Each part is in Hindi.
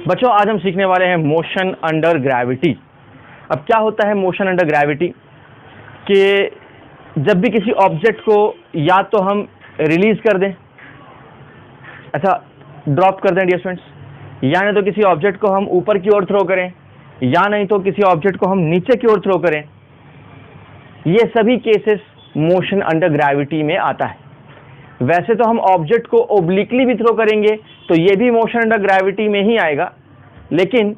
बच्चों आज हम सीखने वाले हैं मोशन अंडर ग्रेविटी। अब क्या होता है मोशन अंडर ग्रेविटी कि जब भी किसी ऑब्जेक्ट को या तो हम रिलीज कर दें, अच्छा ड्रॉप कर दें डियर स्टूडेंट्स, या नहीं तो किसी ऑब्जेक्ट को हम ऊपर की ओर थ्रो करें, या नहीं तो किसी ऑब्जेक्ट को हम नीचे की ओर थ्रो करें, ये सभी केसेस मोशन अंडर ग्रेविटी में आता है। वैसे तो हम ऑब्जेक्ट को ओब्लिकली भी थ्रो करेंगे तो ये भी मोशन अंडर ग्रेविटी में ही आएगा, लेकिन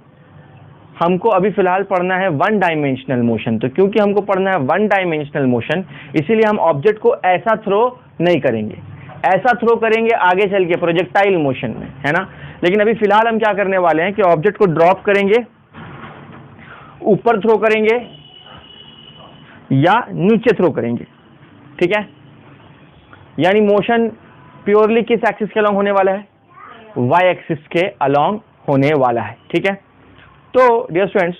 हमको अभी फिलहाल पढ़ना है वन डायमेंशनल मोशन। तो क्योंकि हमको पढ़ना है वन डायमेंशनल मोशन, इसीलिए हम ऑब्जेक्ट को ऐसा थ्रो नहीं करेंगे, ऐसा थ्रो करेंगे आगे चल के प्रोजेक्टाइल मोशन में, है ना। लेकिन अभी फिलहाल हम क्या करने वाले हैं कि ऑब्जेक्ट को ड्रॉप करेंगे, ऊपर थ्रो करेंगे या नीचे थ्रो करेंगे, ठीक है। यानी मोशन प्योरली किस एक्सिस के अलोंग होने वाला है? वाई एक्सिस के अलोंग होने वाला है, ठीक है। तो डियर स्टूडेंट्स,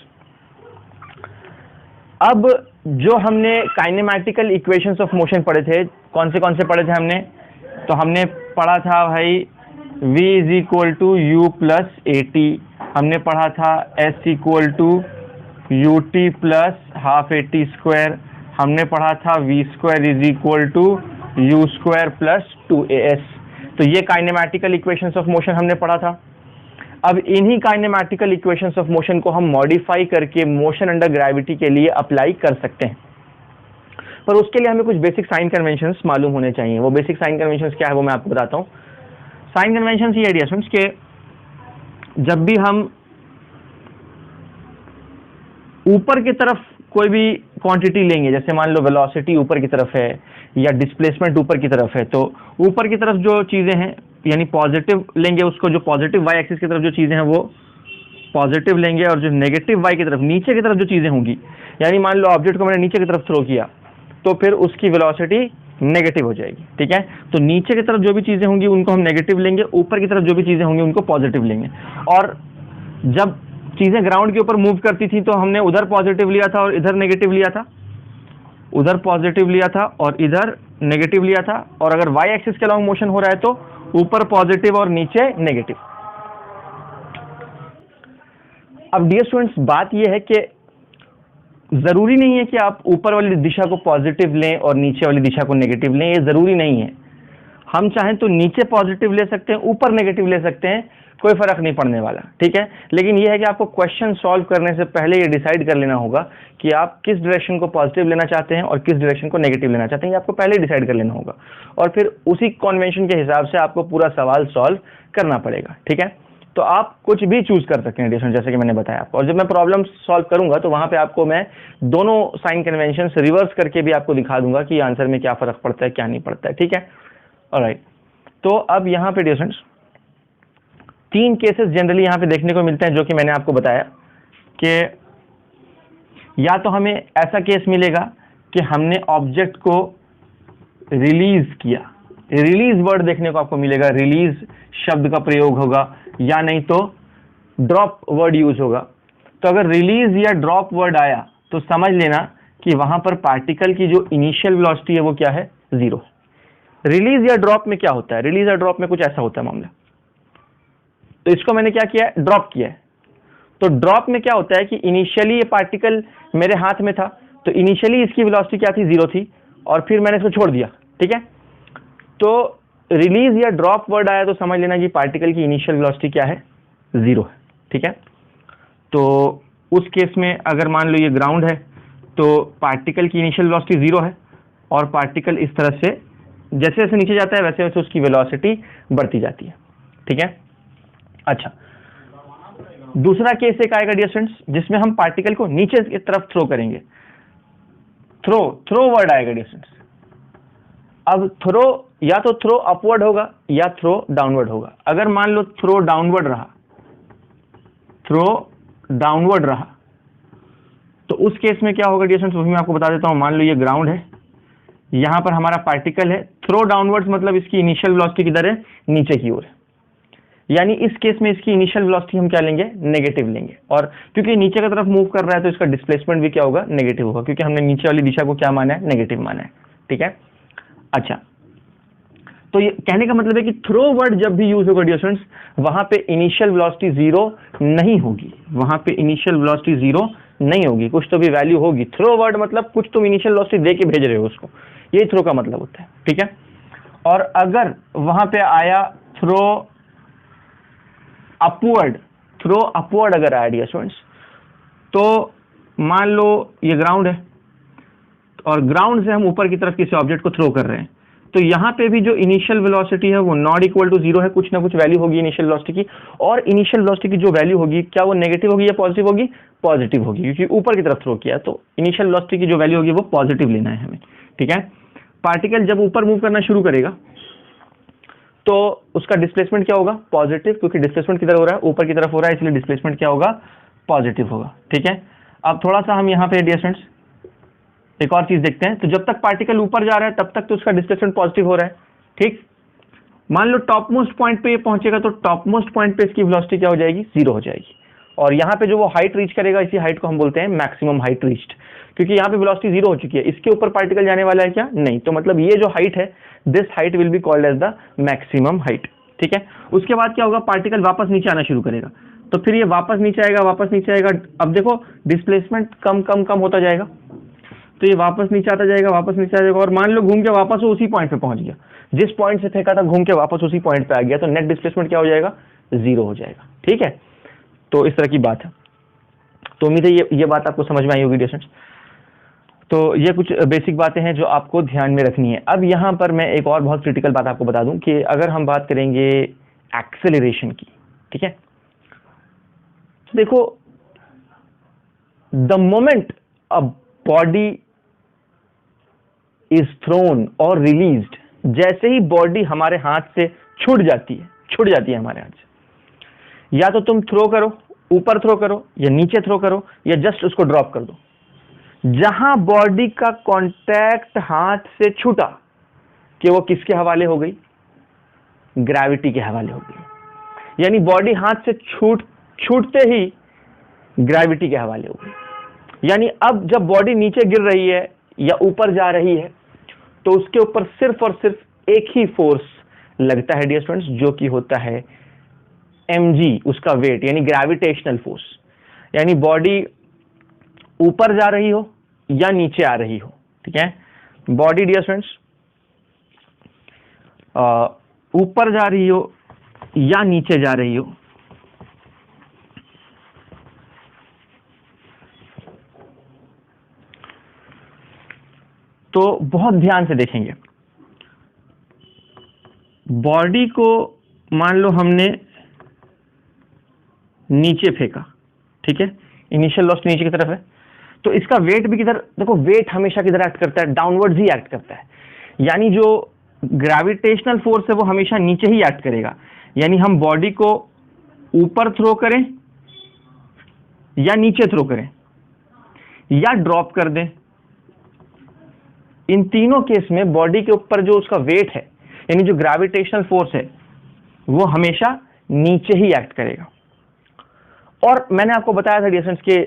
अब जो हमने काइनेमैटिकल इक्वेशंस ऑफ मोशन पढ़े थे, कौन से पढ़े थे हमने? तो हमने पढ़ा था भाई v is equal to u plus a t, हमने पढ़ा था s equal to u t plus half a t square, हमने पढ़ा था v square is equal to u square plus 2as। तो ये काइनेमैटिकल इक्वेशंस ऑफ मोशन हमने पढ़ा था। अब इन्हीं काइनेमैटिकल इक्वेशंस ऑफ मोशन को हम मॉडिफाई करके मोशन अंडर ग्रेविटी के लिए अप्लाई कर सकते हैं, पर उसके लिए हमें कुछ बेसिक साइन कन्वेंशंस मालूम होने चाहिए। वो बेसिक साइन कन्वेंशंस क्या है वो मैं आपको बताता हूँ। साइन कन्वेंशंस ये आइडिया स्टूडेंट्स के जब भी हम ऊपर की तरफ कोई भी क्वांटिटी लेंगे, जैसे मान लो वेलोसिटी ऊपर की तरफ है या डिस्प्लेसमेंट ऊपर की तरफ है, तो ऊपर की तरफ जो चीजें हैं यानी पॉजिटिव लेंगे उसको, जो पॉजिटिव वाई एक्सिस की तरफ जो चीजें हैं वो पॉजिटिव लेंगे, और जो नेगेटिव वाई की तरफ नीचे की तरफ जो चीजें होंगी, यानी मान लो ऑब्जेक्ट को मैंने नीचे की तरफ थ्रो किया तो फिर उसकी वेलोसिटी नेगेटिव हो जाएगी, ठीक है। तो नीचे की तरफ जो भी चीजें होंगी उनको हम नेगेटिव लेंगे, ऊपर की तरफ जो भी चीजें होंगी उनको पॉजिटिव लेंगे। और जब चीजें ग्राउंड के ऊपर मूव करती थी तो हमने उधर पॉजिटिव लिया था और इधर नेगेटिव लिया था, उधर पॉजिटिव लिया था और इधर नेगेटिव लिया था। और अगर वाई एक्सिस के अलोंग मोशन हो रहा है तो ऊपर पॉजिटिव और नीचे नेगेटिव। अब डियर स्टूडेंट्स, बात यह है कि जरूरी नहीं है कि आप ऊपर वाली दिशा को पॉजिटिव लें और नीचे वाली दिशा को नेगेटिव लें, ये जरूरी नहीं है। हम चाहें तो नीचे पॉजिटिव ले सकते हैं, ऊपर नेगेटिव ले सकते हैं, कोई फर्क नहीं पड़ने वाला, ठीक है। लेकिन यह है कि आपको क्वेश्चन सॉल्व करने से पहले ये डिसाइड कर लेना होगा कि आप किस डायरेक्शन को पॉजिटिव लेना चाहते हैं और किस डायरेक्शन को नेगेटिव लेना चाहते हैं, ये आपको पहले डिसाइड कर लेना होगा, और फिर उसी कन्वेंशन के हिसाब से आपको पूरा सवाल सॉल्व करना पड़ेगा, ठीक है। तो आप कुछ भी चूज कर सकते हैं डिफरेंट, जैसे कि मैंने बताया आपको। और जब मैं प्रॉब्लम सॉल्व करूंगा तो वहां पे आपको मैं दोनों साइन कन्वेंशन रिवर्स करके भी आपको दिखा दूंगा कि आंसर में क्या फर्क पड़ता है क्या नहीं पड़ता है, ठीक है। ऑलराइट, तो अब यहाँ पे डिफरेंट तीन केसेस जनरली यहाँ पे देखने को मिलते हैं, जो कि मैंने आपको बताया कि या तो हमें ऐसा केस मिलेगा कि हमने ऑब्जेक्ट को रिलीज किया, रिलीज वर्ड देखने को आपको मिलेगा, रिलीज शब्द का प्रयोग होगा, या नहीं तो ड्रॉप वर्ड यूज होगा। तो अगर रिलीज या ड्रॉप वर्ड आया तो समझ लेना कि वहां पर पार्टिकल की जो इनिशियल वेलोसिटी है वो क्या है? 0। रिलीज या ड्रॉप में क्या होता है? रिलीज या ड्रॉप में कुछ ऐसा होता है मामला। तो इसको मैंने क्या किया है? ड्रॉप किया है। तो ड्रॉप में क्या होता है कि इनिशियली ये पार्टिकल मेरे हाथ में था, तो इनिशियली इसकी वेलोसिटी क्या थी? 0 थी, और फिर मैंने इसको छोड़ दिया, ठीक है। तो रिलीज या ड्रॉप वर्ड आया तो समझ लेना कि पार्टिकल की इनिशियल वेलोसिटी क्या है? 0 है, ठीक है। तो उस केस में अगर मान लो ये ग्राउंड है तो पार्टिकल की इनिशियल वेलोसिटी 0 है, और पार्टिकल इस तरह से जैसे जैसे नीचे जाता है वैसे वैसे उसकी वेलोसिटी बढ़ती जाती है, ठीक है। अच्छा, दूसरा केस एक आएगा डियर स्टूडेंट्स जिसमें हम पार्टिकल को नीचे की तरफ थ्रो करेंगे। थ्रो वर्ड आएगा डियर स्टूडेंट्स। अब थ्रो या तो थ्रो अपवर्ड होगा या थ्रो डाउनवर्ड होगा। अगर मान लो थ्रो डाउनवर्ड रहा, तो उस केस में क्या होगा डियर स्टूडेंट्स, वो मैं आपको बता देता हूं। मान लो ये ग्राउंड है, यहां पर हमारा पार्टिकल है, थ्रो डाउनवर्ड्स मतलब इसकी इनिशियल वेलोसिटी किधर है? नीचे की ओर है। यानी इस केस में इसकी इनिशियल वेलोसिटी हम क्या लेंगे? नेगेटिव लेंगे। और क्योंकि नीचे की तरफ मूव कर रहा है तो इसका डिस्प्लेसमेंट भी क्या होगा? नेगेटिव होगा, क्योंकि हमने नीचे वाली दिशा को क्या माना है? नेगेटिव माना है, ठीक है। अच्छा, तो ये कहने का मतलब है कि थ्रो वर्ड जब भी यूज होगा डियर स्टूडेंट्स, वहां पे इनिशियल वेलोसिटी जीरो नहीं होगी, वहां पे इनिशियल वेलोसिटी जीरो नहीं होगी, कुछ तो भी वैल्यू होगी। थ्रो वर्ड मतलब कुछ तुम इनिशियल वेलोसिटी दे के भेज रहे हो उसको, ये थ्रो का मतलब होता है, ठीक है। और अगर वहां पे आया थ्रो अपवर्ड, थ्रो अपवर्ड अगर आया डियर स्टूडेंट्स, तो मान लो ये ग्राउंड है और ग्राउंड से हम ऊपर की तरफ किसी ऑब्जेक्ट को थ्रो कर रहे हैं, तो यहाँ पे भी जो इनिशियल वेलोसिटी है वो नॉट इक्वल टू जीरो है, कुछ ना कुछ वैल्यू होगी इनिशियल वेलोसिटी की। और इनिशियल वेलोसिटी की जो वैल्यू होगी, क्या वो नेगेटिव होगी या पॉजिटिव होगी? पॉजिटिव होगी, क्योंकि ऊपर की तरफ थ्रो किया, तो इनिशियल वेलोसिटी की जो वैल्यू होगी वो पॉजिटिव लेना है हमें, ठीक है। पार्टिकल जब ऊपर मूव करना शुरू करेगा तो उसका डिस्प्लेसमेंट क्या होगा? पॉजिटिव, क्योंकि डिस्प्लेसमेंट किधर हो रहा है? ऊपर की तरफ हो रहा है, इसलिए डिस्प्लेसमेंट क्या होगा? पॉजिटिव होगा, ठीक है। अब थोड़ा सा हम यहाँ पे डियर स्टूडेंट्स एक और चीज देखते हैं। तो जब तक पार्टिकल ऊपर जा रहा है तब तक तो उसका डिस्प्लेसमेंट पॉजिटिव हो रहा है, ठीक। मान लो टॉप मोस्ट पॉइंट पे ये पहुंचेगा तो टॉप मोस्ट पॉइंट पे इसकी वेलोसिटी क्या हो जाएगी? जीरो हो जाएगी। और यहाँ पे जो वो हाइट रीच करेगा, इसी हाइट को हम बोलते हैं मैक्सिमम हाइट रीच्ड, क्योंकि यहाँ पे वेलोसिटी जीरो हो चुकी है। इसके ऊपर पार्टिकल जाने वाला है क्या? नहीं। तो मतलब ये जो हाइट है, this height will be called as the maximum height, ठीक है। उसके बाद क्या होगा? पार्टिकल वापस नीचे आना शुरू करेगा, तो फिर ये वापस नीचे आएगा, वापस नीचे आएगा। अब देखो डिस्प्लेसमेंट कम कम कम होता जाएगा, तो ये वापस नीचे आता जाएगा, वापस नीचे आ जाएगा। और मान लो घूम के वापस वो उसी पॉइंट पे पहुंच गया, जिस पॉइंट से फेंका था घूम के वापस उसी पॉइंट पे आ गया, तो नेट डिस्प्लेसमेंट क्या हो जाएगा? जीरो हो जाएगा, ठीक है। तो इस तरह की बात है। तो उम्मीद है ये बात आपको समझ में आई होगी डियर स्टूडेंट्स। तो ये कुछ बेसिक बातें हैं जो आपको ध्यान में रखनी है। अब यहाँ पर मैं एक और बहुत क्रिटिकल बात आपको बता दूं कि अगर हम बात करेंगे एक्सेलरेशन की, ठीक है, तो देखो the moment a body is throne और रिलीज्ड, जैसे ही बॉडी हमारे हाथ से छूट जाती है हमारे हाथ से, या तो तुम थ्रो करो, ऊपर थ्रो करो या नीचे थ्रो करो या जस्ट उसको ड्रॉप कर दो, जहां बॉडी का कांटेक्ट हाथ से छूटा कि वो किसके हवाले हो गई? ग्रेविटी के हवाले हो गई। यानी बॉडी हाथ से छूटते ही ग्रेविटी के हवाले हो गई। यानी अब जब बॉडी नीचे गिर रही है या ऊपर जा रही है तो उसके ऊपर सिर्फ और सिर्फ एक ही फोर्स लगता है डियर स्टूडेंट्स, जो कि होता है mg, उसका वेट, यानी ग्रेविटेशनल फोर्स। यानी बॉडी ऊपर जा रही हो या नीचे आ रही हो, ठीक है, बॉडी डियर स्टूडेंट्स ऊपर जा रही हो या नीचे जा रही हो, तो बहुत ध्यान से देखेंगे। बॉडी को मान लो हमने नीचे फेंका, ठीक है, इनिशियल वेलोसिटी नीचे की तरफ है, तो इसका वेट भी किधर? देखो वेट हमेशा किधर एक्ट करता है? डाउनवर्ड्स ही एक्ट करता है। यानी जो ग्रेविटेशनल फोर्स है वो हमेशा नीचे ही एक्ट करेगा। यानी हम बॉडी को ऊपर थ्रो करें या नीचे थ्रो करें या ड्रॉप कर दें, इन तीनों केस में बॉडी के ऊपर जो उसका वेट है, यानी जो ग्रेविटेशनल फोर्स है, वो हमेशा नीचे ही एक्ट करेगा। और मैंने आपको बताया था डियर स्टूडेंट्स के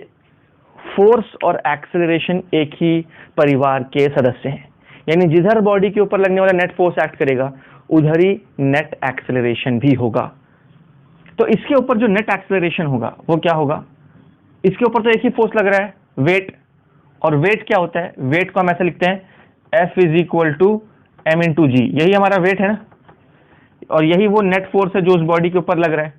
फोर्स और एक्सेलरेशन एक ही परिवार के सदस्य हैं। यानी जिधर बॉडी के ऊपर लगने वाला नेट फोर्स एक्ट करेगा उधर ही नेट एक्सेलरेशन भी होगा। तो इसके ऊपर जो नेट एक्सेलरेशन होगा वो क्या होगा? इसके ऊपर तो एक ही फोर्स लग रहा है, वेट। और वेट क्या होता है? वेट को हम ऐसे लिखते हैं F is equal to m into g, यही हमारा वेट है ना, और यही वो नेट फोर्स है जो उस बॉडी के ऊपर लग रहा है।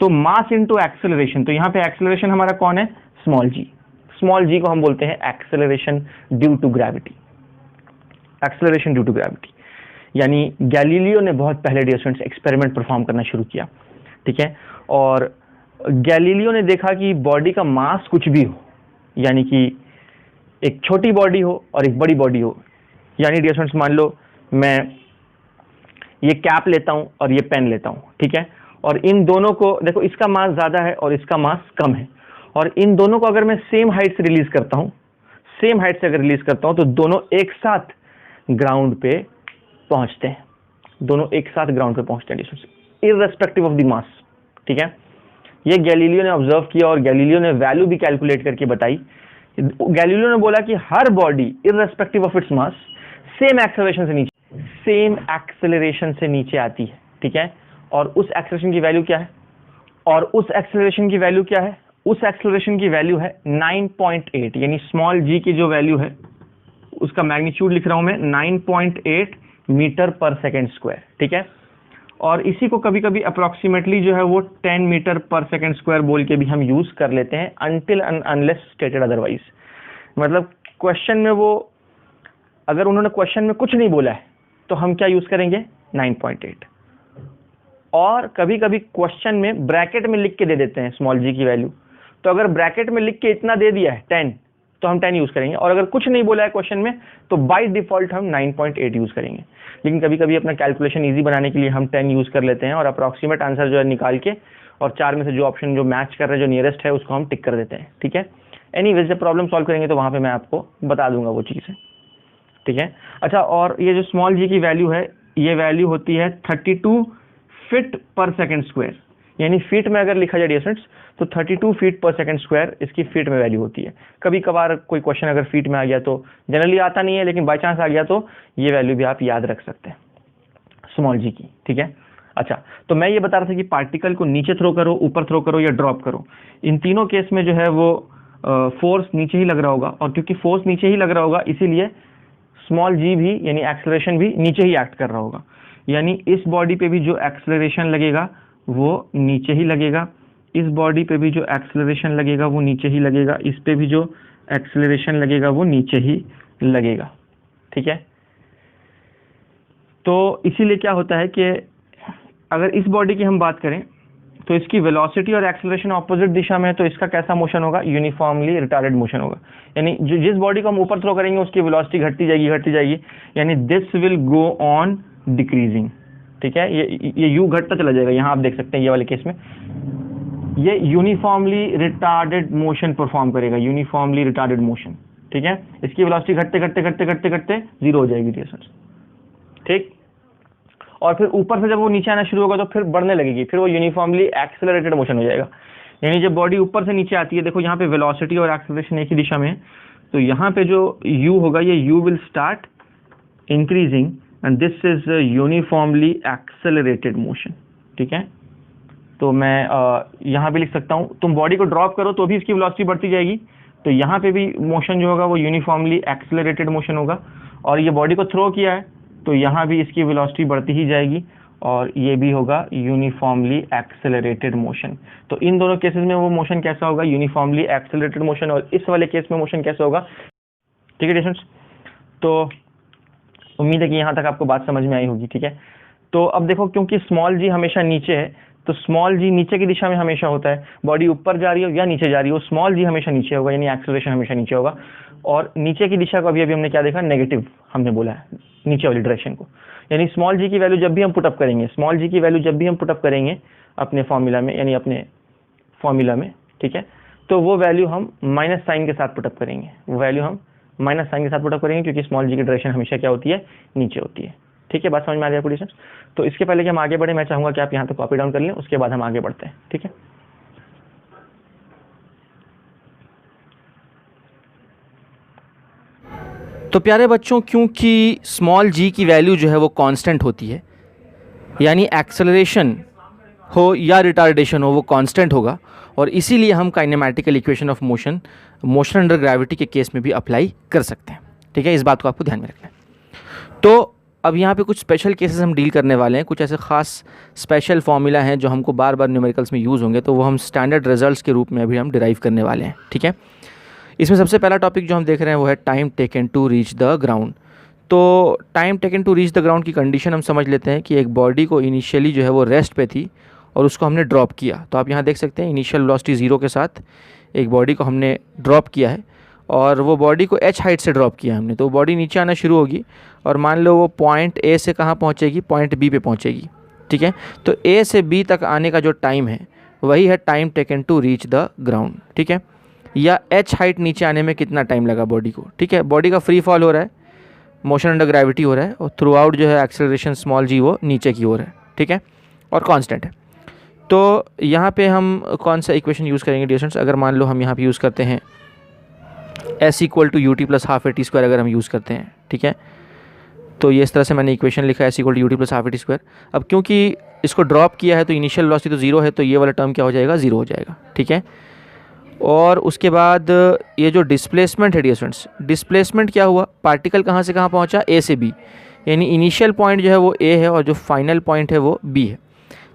तो मास इंटू एक्सेलरेशन, तो यहाँ पे एक्सेलरेशन हमारा कौन है? स्मॉल जी। स्मॉल जी को हम बोलते हैं acceleration due to gravity, acceleration due to gravity. यानी गैलीलियो ने बहुत पहले डियर स्टूडेंट्स एक्सपेरिमेंट परफॉर्म करना शुरू किया, ठीक है, और गैलीलियो ने देखा कि बॉडी का मास कुछ भी हो, यानी कि एक छोटी बॉडी हो और एक बड़ी बॉडी हो। यानी डियर स्टूडेंट्स मान लो मैं ये कैप लेता हूं और ये पेन लेता हूं, ठीक है, और इन दोनों को देखो, इसका मास ज्यादा है और इसका मास कम है, और इन दोनों को अगर मैं सेम हाइट से रिलीज करता हूं, सेम हाइट से अगर रिलीज करता हूं तो दोनों एक साथ ग्राउंड पे पहुंचते हैं, दोनों एक साथ ग्राउंड पे पहुंचते हैं इररेस्पेक्टिव ऑफ द मास, ठीक है। ये गैलीलियो ने ऑब्जर्व किया और गैलीलियो ने वैल्यू भी कैलकुलेट करके बताई। गैलीलियो ने बोला कि हर body irrespective of its mass same acceleration से नीचे, सेम एक्सेलरेशन से नीचे आती है, ठीक है, और उस एक्सेलरेशन की वैल्यू क्या है, और उस एक्सेलरेशन की वैल्यू क्या है, उस एक्सेलरेशन की वैल्यू है 9.8, यानी स्मॉल जी की जो वैल्यू है उसका मैग्नीट्यूड लिख रहा हूं मैं 9.8 मीटर पर सेकेंड स्क्वायर, ठीक है। और इसी को कभी कभी अप्रोक्सीमेटली जो है वो 10 मीटर पर सेकेंड स्क्वायर बोल के भी हम यूज कर लेते हैं, अनटिल अनलेस स्टेटेड अदरवाइज। मतलब क्वेश्चन में वो, अगर उन्होंने क्वेश्चन में कुछ नहीं बोला है तो हम क्या यूज करेंगे, 9.8। और कभी कभी क्वेश्चन में ब्रैकेट में लिख के दे देते हैं स्मॉल जी की वैल्यू, तो अगर ब्रैकेट में लिख के इतना दे दिया है 10, तो हम 10 यूज करेंगे, और अगर कुछ नहीं बोला है क्वेश्चन में तो बाय डिफॉल्ट हम 9.8 यूज करेंगे। लेकिन कभी कभी अपना कैलकुलेशन इजी बनाने के लिए हम 10 यूज कर लेते हैं और अप्रॉक्सीमेट आंसर जो है निकाल के, और 4 में से जो ऑप्शन जो मैच कर रहे हैं, जो नियरेस्ट है, उसको हम टिक कर देते हैं, ठीक है। एनीवेज जब प्रॉब्लम सॉल्व करेंगे तो वहां पे मैं आपको बता दूंगा वो चीज़ है, ठीक है। अच्छा, और ये जो स्मॉल जी की वैल्यू है, ये वैल्यू होती है 32 फीट पर सेकेंड स्क्वायर, यानी फीट में अगर लिखा जाए डियर स्टूडेंट्स तो 32 फीट पर सेकेंड स्क्वायर इसकी फीट में वैल्यू होती है। कभी कभार कोई क्वेश्चन अगर फीट में आ गया तो, जनरली आता नहीं है, लेकिन बाई चांस आ गया तो ये वैल्यू भी आप याद रख सकते हैं स्मॉल जी की, ठीक है। अच्छा, तो मैं ये बता रहा था कि पार्टिकल को नीचे थ्रो करो, ऊपर थ्रो करो या ड्रॉप करो, इन तीनों केस में जो है वो फोर्स नीचे ही लग रहा होगा, और क्योंकि फोर्स नीचे ही लग रहा होगा इसीलिए स्मॉल जी भी यानी एक्सेलरेशन भी नीचे ही एक्ट कर रहा होगा। यानी इस बॉडी पे भी जो एक्सेलरेशन लगेगा वो नीचे ही लगेगा, इस बॉडी पे भी जो एक्सेलरेशन लगेगा वो नीचे ही लगेगा, इस पे भी जो एक्सेलरेशन लगेगा वो नीचे ही लगेगा, ठीक है। तो इसीलिए क्या होता है कि अगर इस बॉडी की हम बात करें तो इसकी वेलोसिटी और एक्सेलरेशन ऑपोजिट दिशा में है, तो इसका कैसा मोशन होगा, यूनिफॉर्मली रिटार्डेड मोशन होगा। यानी जिस बॉडी को हम ऊपर थ्रो करेंगे उसकी वेलोसिटी घटती जाएगी, यानी this will go on decreasing, ठीक है। ये यू घटता चला जाएगा, यहाँ आप देख सकते हैं ये वाले केस में ये यूनिफॉर्मली रिटार्डेड मोशन परफॉर्म करेगा, यूनिफॉर्मली रिटार्डेड मोशन, ठीक है। इसकी वेलोसिटी घटते जीरो हो जाएगी डियर स्टूडेंट्स, ठीक। और फिर ऊपर से जब वो नीचे आना शुरू होगा तो फिर बढ़ने लगेगी, फिर वो यूनिफॉर्मली एक्सेलरेटेड मोशन हो जाएगा। यानी जब बॉडी ऊपर से नीचे आती है, देखो यहाँ पे वेलोसिटी और एक्सेलरेशन एक ही दिशा में है, तो यहाँ पे जो u होगा ये u will start increasing and this is uniformly accelerated motion, ठीक है। तो मैं यहाँ पे लिख सकता हूँ, तुम बॉडी को ड्रॉप करो तो भी इसकी वेलोसिटी बढ़ती जाएगी, तो यहाँ पे भी मोशन जो होगा वो यूनिफॉर्मली एक्सेलरेटेड मोशन होगा, और ये बॉडी को थ्रो किया है तो यहाँ भी इसकी वेलोसिटी बढ़ती ही जाएगी, और ये भी होगा यूनिफॉर्मली एक्सेलरेटेड मोशन। तो इन दोनों केसेस में वो मोशन कैसा होगा, यूनिफॉर्मली एक्सेलरेटेड मोशन, और इस वाले केस में मोशन कैसा होगा, ठीक है स्टूडेंट्स। तो उम्मीद है कि यहाँ तक आपको बात समझ में आई होगी, ठीक है। तो अब देखो, क्योंकि स्मॉल जी हमेशा नीचे है, तो स्मॉल जी नीचे की दिशा में हमेशा होता है, बॉडी ऊपर जा रही हो या नीचे जा रही हो, स्मॉल जी हमेशा नीचे होगा, यानी एक्सेलरेशन हमेशा नीचे होगा। और नीचे की दिशा को अभी हमने क्या देखा, नेगेटिव हमने बोला है नीचे वाली डायरेक्शन को, यानी स्मॉल जी की वैल्यू जब भी हम पुटअप करेंगे, स्मॉल जी की वैल्यू जब भी हम पुटअप करेंगे अपने फॉर्मूला में, यानी अपने फॉर्मूला में, ठीक है, तो वो वैल्यू हम माइनस साइन के साथ पुटअप करेंगे, वो वैल्यू हम माइनस साइन के साथ पुटअप करेंगे, क्योंकि स्मॉल जी की डायरेक्शन हमेशा क्या होती है, नीचे होती है, ठीक है। बात समझ में आ गया क्वेश्चन। तो इसके पहले कि हम आगे बढ़े, मैं चाहूंगा कि आप यहाँ तक कॉपी डाउन कर लें, उसके बाद हम आगे बढ़ते हैं, ठीक है। तो प्यारे बच्चों, क्योंकि स्मॉल जी की वैल्यू जो है वो कांस्टेंट होती है, यानी एक्सेलरेशन हो या रिटार्डेशन हो वो कांस्टेंट होगा, और इसीलिए हम kinematical equation of motion under gravity के केस में भी अप्लाई कर सकते हैं, ठीक है। इस बात को आपको ध्यान में रखना है। तो अब यहाँ पे कुछ स्पेशल केसेस हम डील करने वाले हैं, कुछ ऐसे ख़ास स्पेशल फार्मूला हैं जो हमको बार बार न्यूमेरिकल्स में यूज़ होंगे, तो वो हम स्टैंडर्ड रिजल्ट्स के रूप में अभी हम डिराइव करने वाले हैं, ठीक है। इसमें सबसे पहला टॉपिक जो हम देख रहे हैं वो है time taken to reach the ground. तो time taken to reach the ground की कंडीशन हम समझ लेते हैं कि एक बॉडी को इनिशियली जो है वो रेस्ट पे थी और उसको हमने ड्रॉप किया। तो आप यहाँ देख सकते हैं इनिशियल वेलोसिटी 0 के साथ एक बॉडी को हमने ड्रॉप किया है, और वो बॉडी को h हाइट से ड्रॉप किया हमने, तो वो बॉडी नीचे आना शुरू होगी, और मान लो वो पॉइंट A से कहाँ पहुँचेगी, पॉइंट B पे पहुँचेगी, ठीक है। तो A से B तक आने का जो टाइम है वही है time taken to reach the ground, ठीक है। या h हाइट नीचे आने में कितना टाइम लगा बॉडी को, ठीक है। बॉडी का फ्री फॉल हो रहा है, मोशन अंडर ग्रेविटी हो रहा है, और थ्रू आउट जो है एक्सेलरेशन स्मॉल जी वो नीचे की ओर है, ठीक है, और कांस्टेंट है। तो यहाँ पे हम कौन सा इक्वेशन यूज़ करेंगे डियर स्टूडेंट्स, अगर मान लो हम यहाँ पे यूज़ करते हैं s = ut + ½ at² अगर हम यूज़ करते हैं, ठीक है, तो ये इस तरह से मैंने इक्वेशन लिखा है, equal to ut plus half t square. अब क्योंकि इसको ड्रॉप किया है तो इनिशियल वेलोसिटी तो जीरो है, तो ये वाला टर्म क्या हो जाएगा, जीरो हो जाएगा, ठीक है। और उसके बाद ये जो डिस्प्लेसमेंट है डियर स्टूडेंट्स, डिस्प्लेसमेंट क्या हुआ, पार्टिकल कहाँ से कहाँ पहुँचा, ए से बी, यानी इनिशियल पॉइंट जो है वो ए है और जो फाइनल पॉइंट है वो बी है।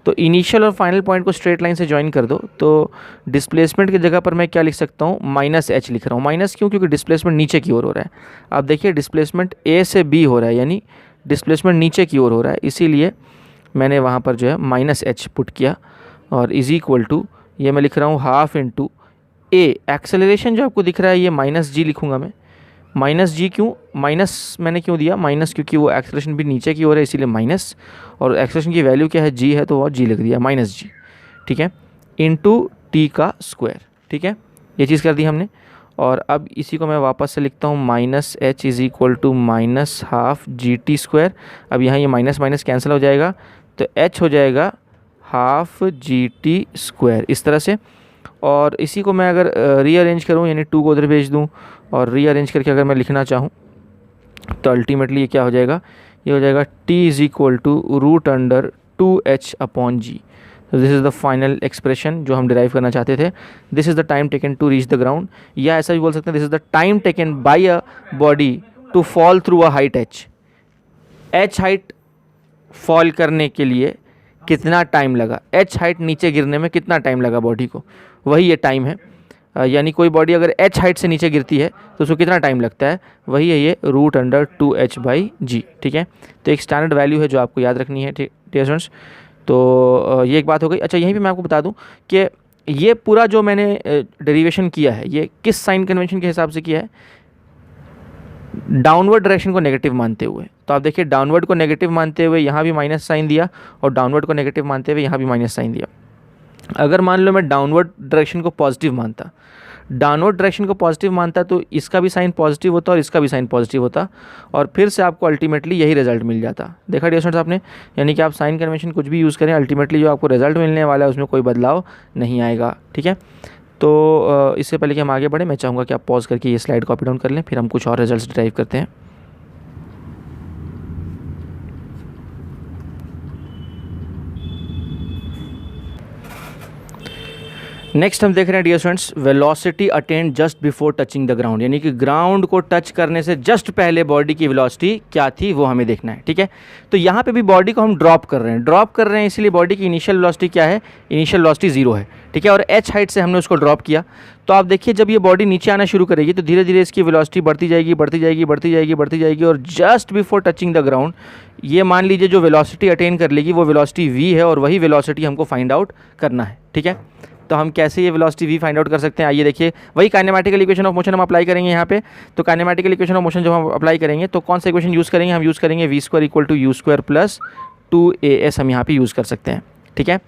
तो इनिशियल और फाइनल पॉइंट को स्ट्रेट लाइन से ज्वाइन कर दो, तो डिस्प्लेसमेंट की जगह पर मैं क्या लिख सकता हूँ, माइनस एच लिख रहा हूँ। माइनस क्यों, क्योंकि डिस्प्लेसमेंट नीचे की ओर हो रहा है। आप देखिए डिस्प्लेसमेंट ए से बी हो रहा है, यानी डिस्प्लेसमेंट नीचे की ओर हो रहा है, इसीलिए मैंने वहाँ पर जो है माइनस एच पुट किया। और इज इक्वल टू, ये मैं लिख रहा हूँ हाफ इंटू ए, एक्सेलरेशन जो आपको दिख रहा है ये माइनस जी लिखूँगा मैं। माइनस जी क्यों, माइनस मैंने क्यों दिया माइनस, क्योंकि वो एक्सेलरेशन भी नीचे की ओर है इसीलिए माइनस, और एक्सेलरेशन की वैल्यू क्या है, जी है, तो वो जी लिख दिया माइनस जी, ठीक है, इंटू टी का स्क्वायर, ठीक है, ये चीज़ कर दी हमने। और अब इसी को मैं वापस से लिखता हूँ, minus h is equal to minus half g t square. अब यहाँ ये माइनस माइनस कैंसिल हो जाएगा, तो एच हो जाएगा हाफ जी टी स्क्वायर, इस तरह से। और इसी को मैं अगर रीअरेंज करूँ, यानी टू को उधर भेज दूँ और रीअरेंज करके अगर मैं लिखना चाहूँ, तो अल्टीमेटली ये क्या हो जाएगा, ये हो जाएगा t is equal to root under two h upon g. तो this is the final expression जो हम डिराइव करना चाहते थे। This is the time taken to reach the ground, या ऐसा भी बोल सकते हैं, this is the time taken by a body to fall through a height h. H height fall करने के लिए कितना टाइम लगा, एच हाइट नीचे गिरने में कितना टाइम लगा बॉडी को, वही ये टाइम है। यानी कोई बॉडी अगर एच हाइट से नीचे गिरती है तो उसको कितना टाइम लगता है, वही है ये root under two h by g, ठीक है। तो एक स्टैंडर्ड वैल्यू है जो आपको याद रखनी है, ठीक है स्टूडेंट्स। तो ये एक बात हो गई। अच्छा, यहीं पे मैं आपको बता दूं कि ये पूरा जो मैंने डेरिवेशन किया है ये किस साइन कन्वेंशन के हिसाब से किया है, डाउनवर्ड डायरेक्शन को नेगेटिव मानते हुए। तो आप देखिए डाउनवर्ड को नेगेटिव मानते हुए यहाँ भी माइनस साइन दिया, और डाउनवर्ड को नेगेटिव मानते हुए यहाँ भी माइनस साइन दिया। अगर मान लो मैं डाउनवर्ड डायरेक्शन को पॉजिटिव मानता, डाउनवर्ड डायरेक्शन को पॉजिटिव मानता, तो इसका भी साइन पॉजिटिव होता और इसका भी साइन पॉजिटिव होता, और फिर से आपको अल्टीमेटली यही रिजल्ट मिल जाता। देखा डियर स्टूडेंट्स आपने, यानी कि आप साइन कन्वेंशन कुछ भी यूज़ करें, अल्टीमेटली जो आपको रिजल्ट मिलने वाला है उसमें कोई बदलाव नहीं आएगा, ठीक है। तो इससे पहले कि हम आगे बढ़े, मैं चाहूँगा कि आप पॉज करके ये स्लाइड कॉपी डाउन कर लें, फिर हम कुछ और रिजल्ट ड्राइव करते हैं। नेक्स्ट हम देख रहे हैं dear students, velocity attend just before touching the ground, यानी कि ग्राउंड को टच करने से जस्ट पहले बॉडी की वेलोसिटी क्या थी वो हमें देखना है, ठीक है। तो यहाँ पे भी बॉडी को हम ड्रॉप कर रहे हैं, इसलिए बॉडी की इनिशियल वेलोसिटी क्या है, इनिशियल वेलोसिटी जीरो है, ठीक है, और एच हाइट से हमने उसको ड्रॉप किया। तो आप देखिए जब ये बॉडी नीचे आना शुरू करेगी तो धीरे धीरे इसकी वेलोसिटी बढ़ती जाएगी, और just before touching the ground ये मान लीजिए जो वेलोसिटी अटेन कर लेगी वो वेलोसिटी v है, और वही वेलोसिटी हमको फाइंड आउट करना है, ठीक है। तो हम कैसे ये वेलोसिटी v फाइंड आउट कर सकते हैं, आइए देखिए, वही काइनेमैटिकल इक्वेशन ऑफ मोशन हम अप्लाई करेंगे यहाँ पे। तो काइनेमैटिकल इक्वेशन ऑफ मोशन जब हम अप्लाई करेंगे तो कौन सा इक्वेशन यूज़ करेंगे, हम यूज़ करेंगे v square equal to u square plus 2as, हम यहाँ पे यूज़ कर सकते हैं, ठीक है।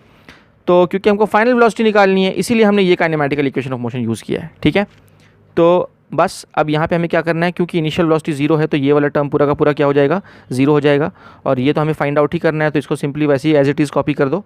तो क्योंकि हमको फाइनल वेलोसिटी निकालनी है इसीलिए हमने ये काइनेमैटिकल इक्वेशन ऑफ मोशन यूज़ किया है, ठीक है। तो बस अब यहाँ पे हमें क्या करना है, क्योंकि इनिशियल वेलोसिटी जीरो है तो ये वाला टर्म पूरा का पूरा क्या हो जाएगा, जीरो हो जाएगा, और ये तो हमें फाइंड आउट ही करना है, तो इसको सिंपली वैसे ही एज इट इज़ कॉपी कर दो।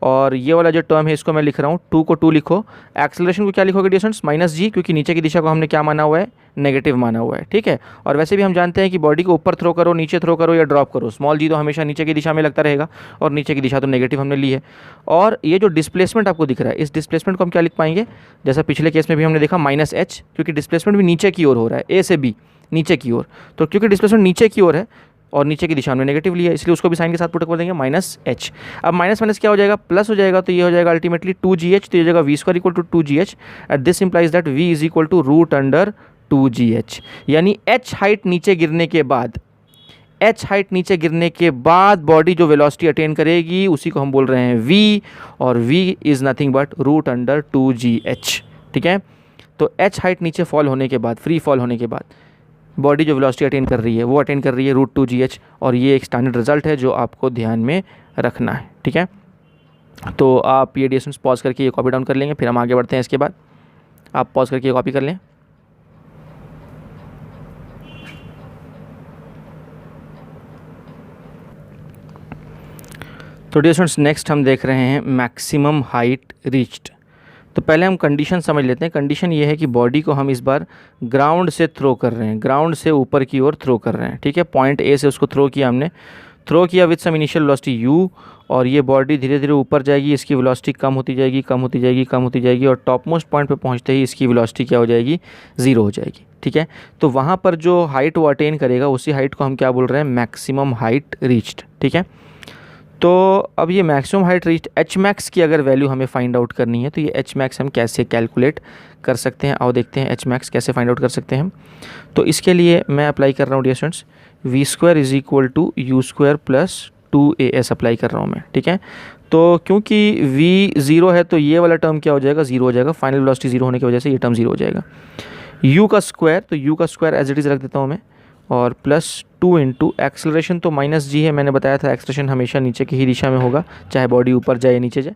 और ये वाला जो टर्म है इसको मैं लिख रहा हूँ, 2 को 2 लिखो, एक्सेलरेशन को क्या लिखोगे डिस्टेंस माइनस जी, क्योंकि नीचे की दिशा को हमने क्या माना हुआ है, नेगेटिव माना हुआ है, ठीक है। और वैसे भी हम जानते हैं कि बॉडी को ऊपर थ्रो करो, नीचे थ्रो करो या ड्रॉप करो, स्मॉल जी तो हमेशा नीचे की दिशा में लगता रहेगा, और नीचे की दिशा तो नेगेटिव हमने ली है। और ये जो डिस्प्लेसमेंट आपको दिख रहा है, इस डिस्प्लेसमेंट को हम क्या लिख पाएंगे, जैसा पिछले केस में भी हमने देखा माइनस एच, क्योंकि डिस्प्लेसमेंट भी नीचे की ओर हो रहा है, ए से बी नीचे की ओर, तो क्योंकि डिस्प्लेसमेंट नीचे की ओर है और नीचे की दिशा में नेगेटिव लिया, इसलिए उसको भी साइन के साथ पुट कर देंगे माइनस एच। अब माइनस माइनस क्या हो जाएगा, प्लस हो जाएगा, तो ये हो जाएगा अल्टीमेटली 2gh, तो ये हो जाएगा v square equal to 2gh, at this implies that v is equal to root under 2gh, यानी h हाइट नीचे गिरने के बाद बॉडी जो वेलोसिटी अटेन करेगी उसी को हम बोल रहे हैं v, और v is nothing but root under 2gh, ठीक है। तो h हाइट नीचे फॉल होने के बाद, फ्री फॉल होने के बाद बॉडी जो वेलोसिटी अटेन कर रही है वो अटेन कर रही है रूट 2gh, और ये एक स्टैंडर्ड रिजल्ट है जो आपको ध्यान में रखना है, ठीक है। तो आप ये डिस्टेंस पॉज करके ये कॉपी डाउन कर लेंगे, फिर हम आगे बढ़ते हैं। इसके बाद आप पॉज करके ये कॉपी कर लें। तो डियर स्टूडेंट्स नेक्स्ट हम देख रहे हैं मैक्सिमम हाइट रीच्ड। तो पहले हम कंडीशन समझ लेते हैं। कंडीशन ये है कि बॉडी को हम इस बार ग्राउंड से थ्रो कर रहे हैं, ग्राउंड से ऊपर की ओर थ्रो कर रहे हैं, ठीक है। पॉइंट ए से उसको थ्रो किया हमने, थ्रो किया with some initial velocity u, और ये बॉडी धीरे धीरे ऊपर जाएगी, इसकी वेलोसिटी कम होती जाएगी, कम होती जाएगी, कम होती जाएगी, और टॉप मोस्ट पॉइंट पे पहुंचते ही इसकी वेलोसिटी क्या हो जाएगी, 0 हो जाएगी, ठीक है। तो वहाँ पर जो हाइट वो अटेन करेगा उसी हाइट को हम क्या बोल रहे हैं, मैक्सिमम हाइट रीच्ड, ठीक है। तो अब ये maximum height reached, H max की अगर वैल्यू हमें फाइंड आउट करनी है तो ये एच मैक्स हम कैसे कैलकुलेट कर सकते हैं, आओ देखते हैं एच मैक्स कैसे फाइंड आउट कर सकते हैं हम। तो इसके लिए मैं अप्लाई कर रहा हूँ dear students, v square is equal to u square plus 2as apply कर रहा हूँ मैं, ठीक है। तो क्योंकि v 0 है तो ये वाला टर्म क्या हो जाएगा, 0 हो जाएगा, फाइनल वेलोसिटी 0 होने की वजह से ये टर्म 0 हो जाएगा। u का स्क्वायर, तो u का स्क्वायर एज इट इज़ रख देता हूँ मैं, और प्लस 2 इंटू एक्सेलरेशन, तो माइनस g है, मैंने बताया था एक्सेलरेशन हमेशा नीचे की ही दिशा में होगा, चाहे बॉडी ऊपर जाए या नीचे जाए।